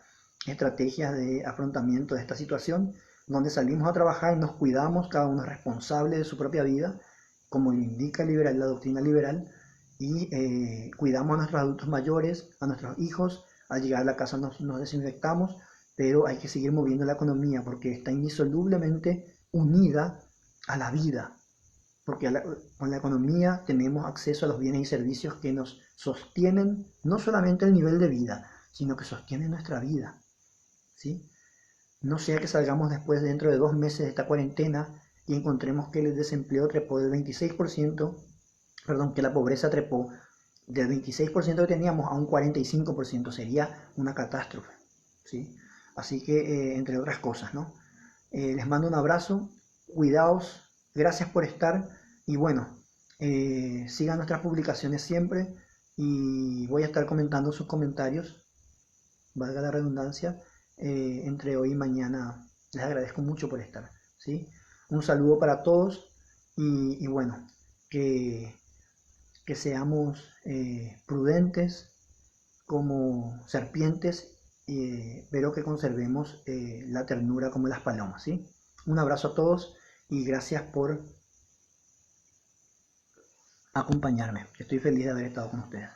Speaker 1: estrategias de afrontamiento de esta situación, donde salimos a trabajar, nos cuidamos, cada uno es responsable de su propia vida, como lo indica la doctrina liberal, y cuidamos a nuestros adultos mayores, a nuestros hijos. Al llegar a la casa nos desinfectamos, pero hay que seguir moviendo la economía porque está indisolublemente unida a la vida, porque con la economía tenemos acceso a los bienes y servicios que nos sostienen no solamente el nivel de vida, sino que sostienen nuestra vida, ¿sí? No sea que salgamos después, dentro de 2 meses de esta cuarentena, y encontremos que el desempleo trepó del 26%, perdón, que la pobreza trepó del 26% que teníamos a un 45%, sería una catástrofe, ¿sí? Así que, entre otras cosas, ¿no? Les mando un abrazo, cuidaos, gracias por estar, y bueno, sigan nuestras publicaciones siempre, y voy a estar comentando sus comentarios, valga la redundancia, entre hoy y mañana. Les agradezco mucho por estar, ¿sí? Un saludo para todos, y bueno, que seamos prudentes como serpientes, pero que conservemos la ternura como las palomas, ¿sí? Un abrazo a todos y gracias por acompañarme. Estoy feliz de haber estado con ustedes.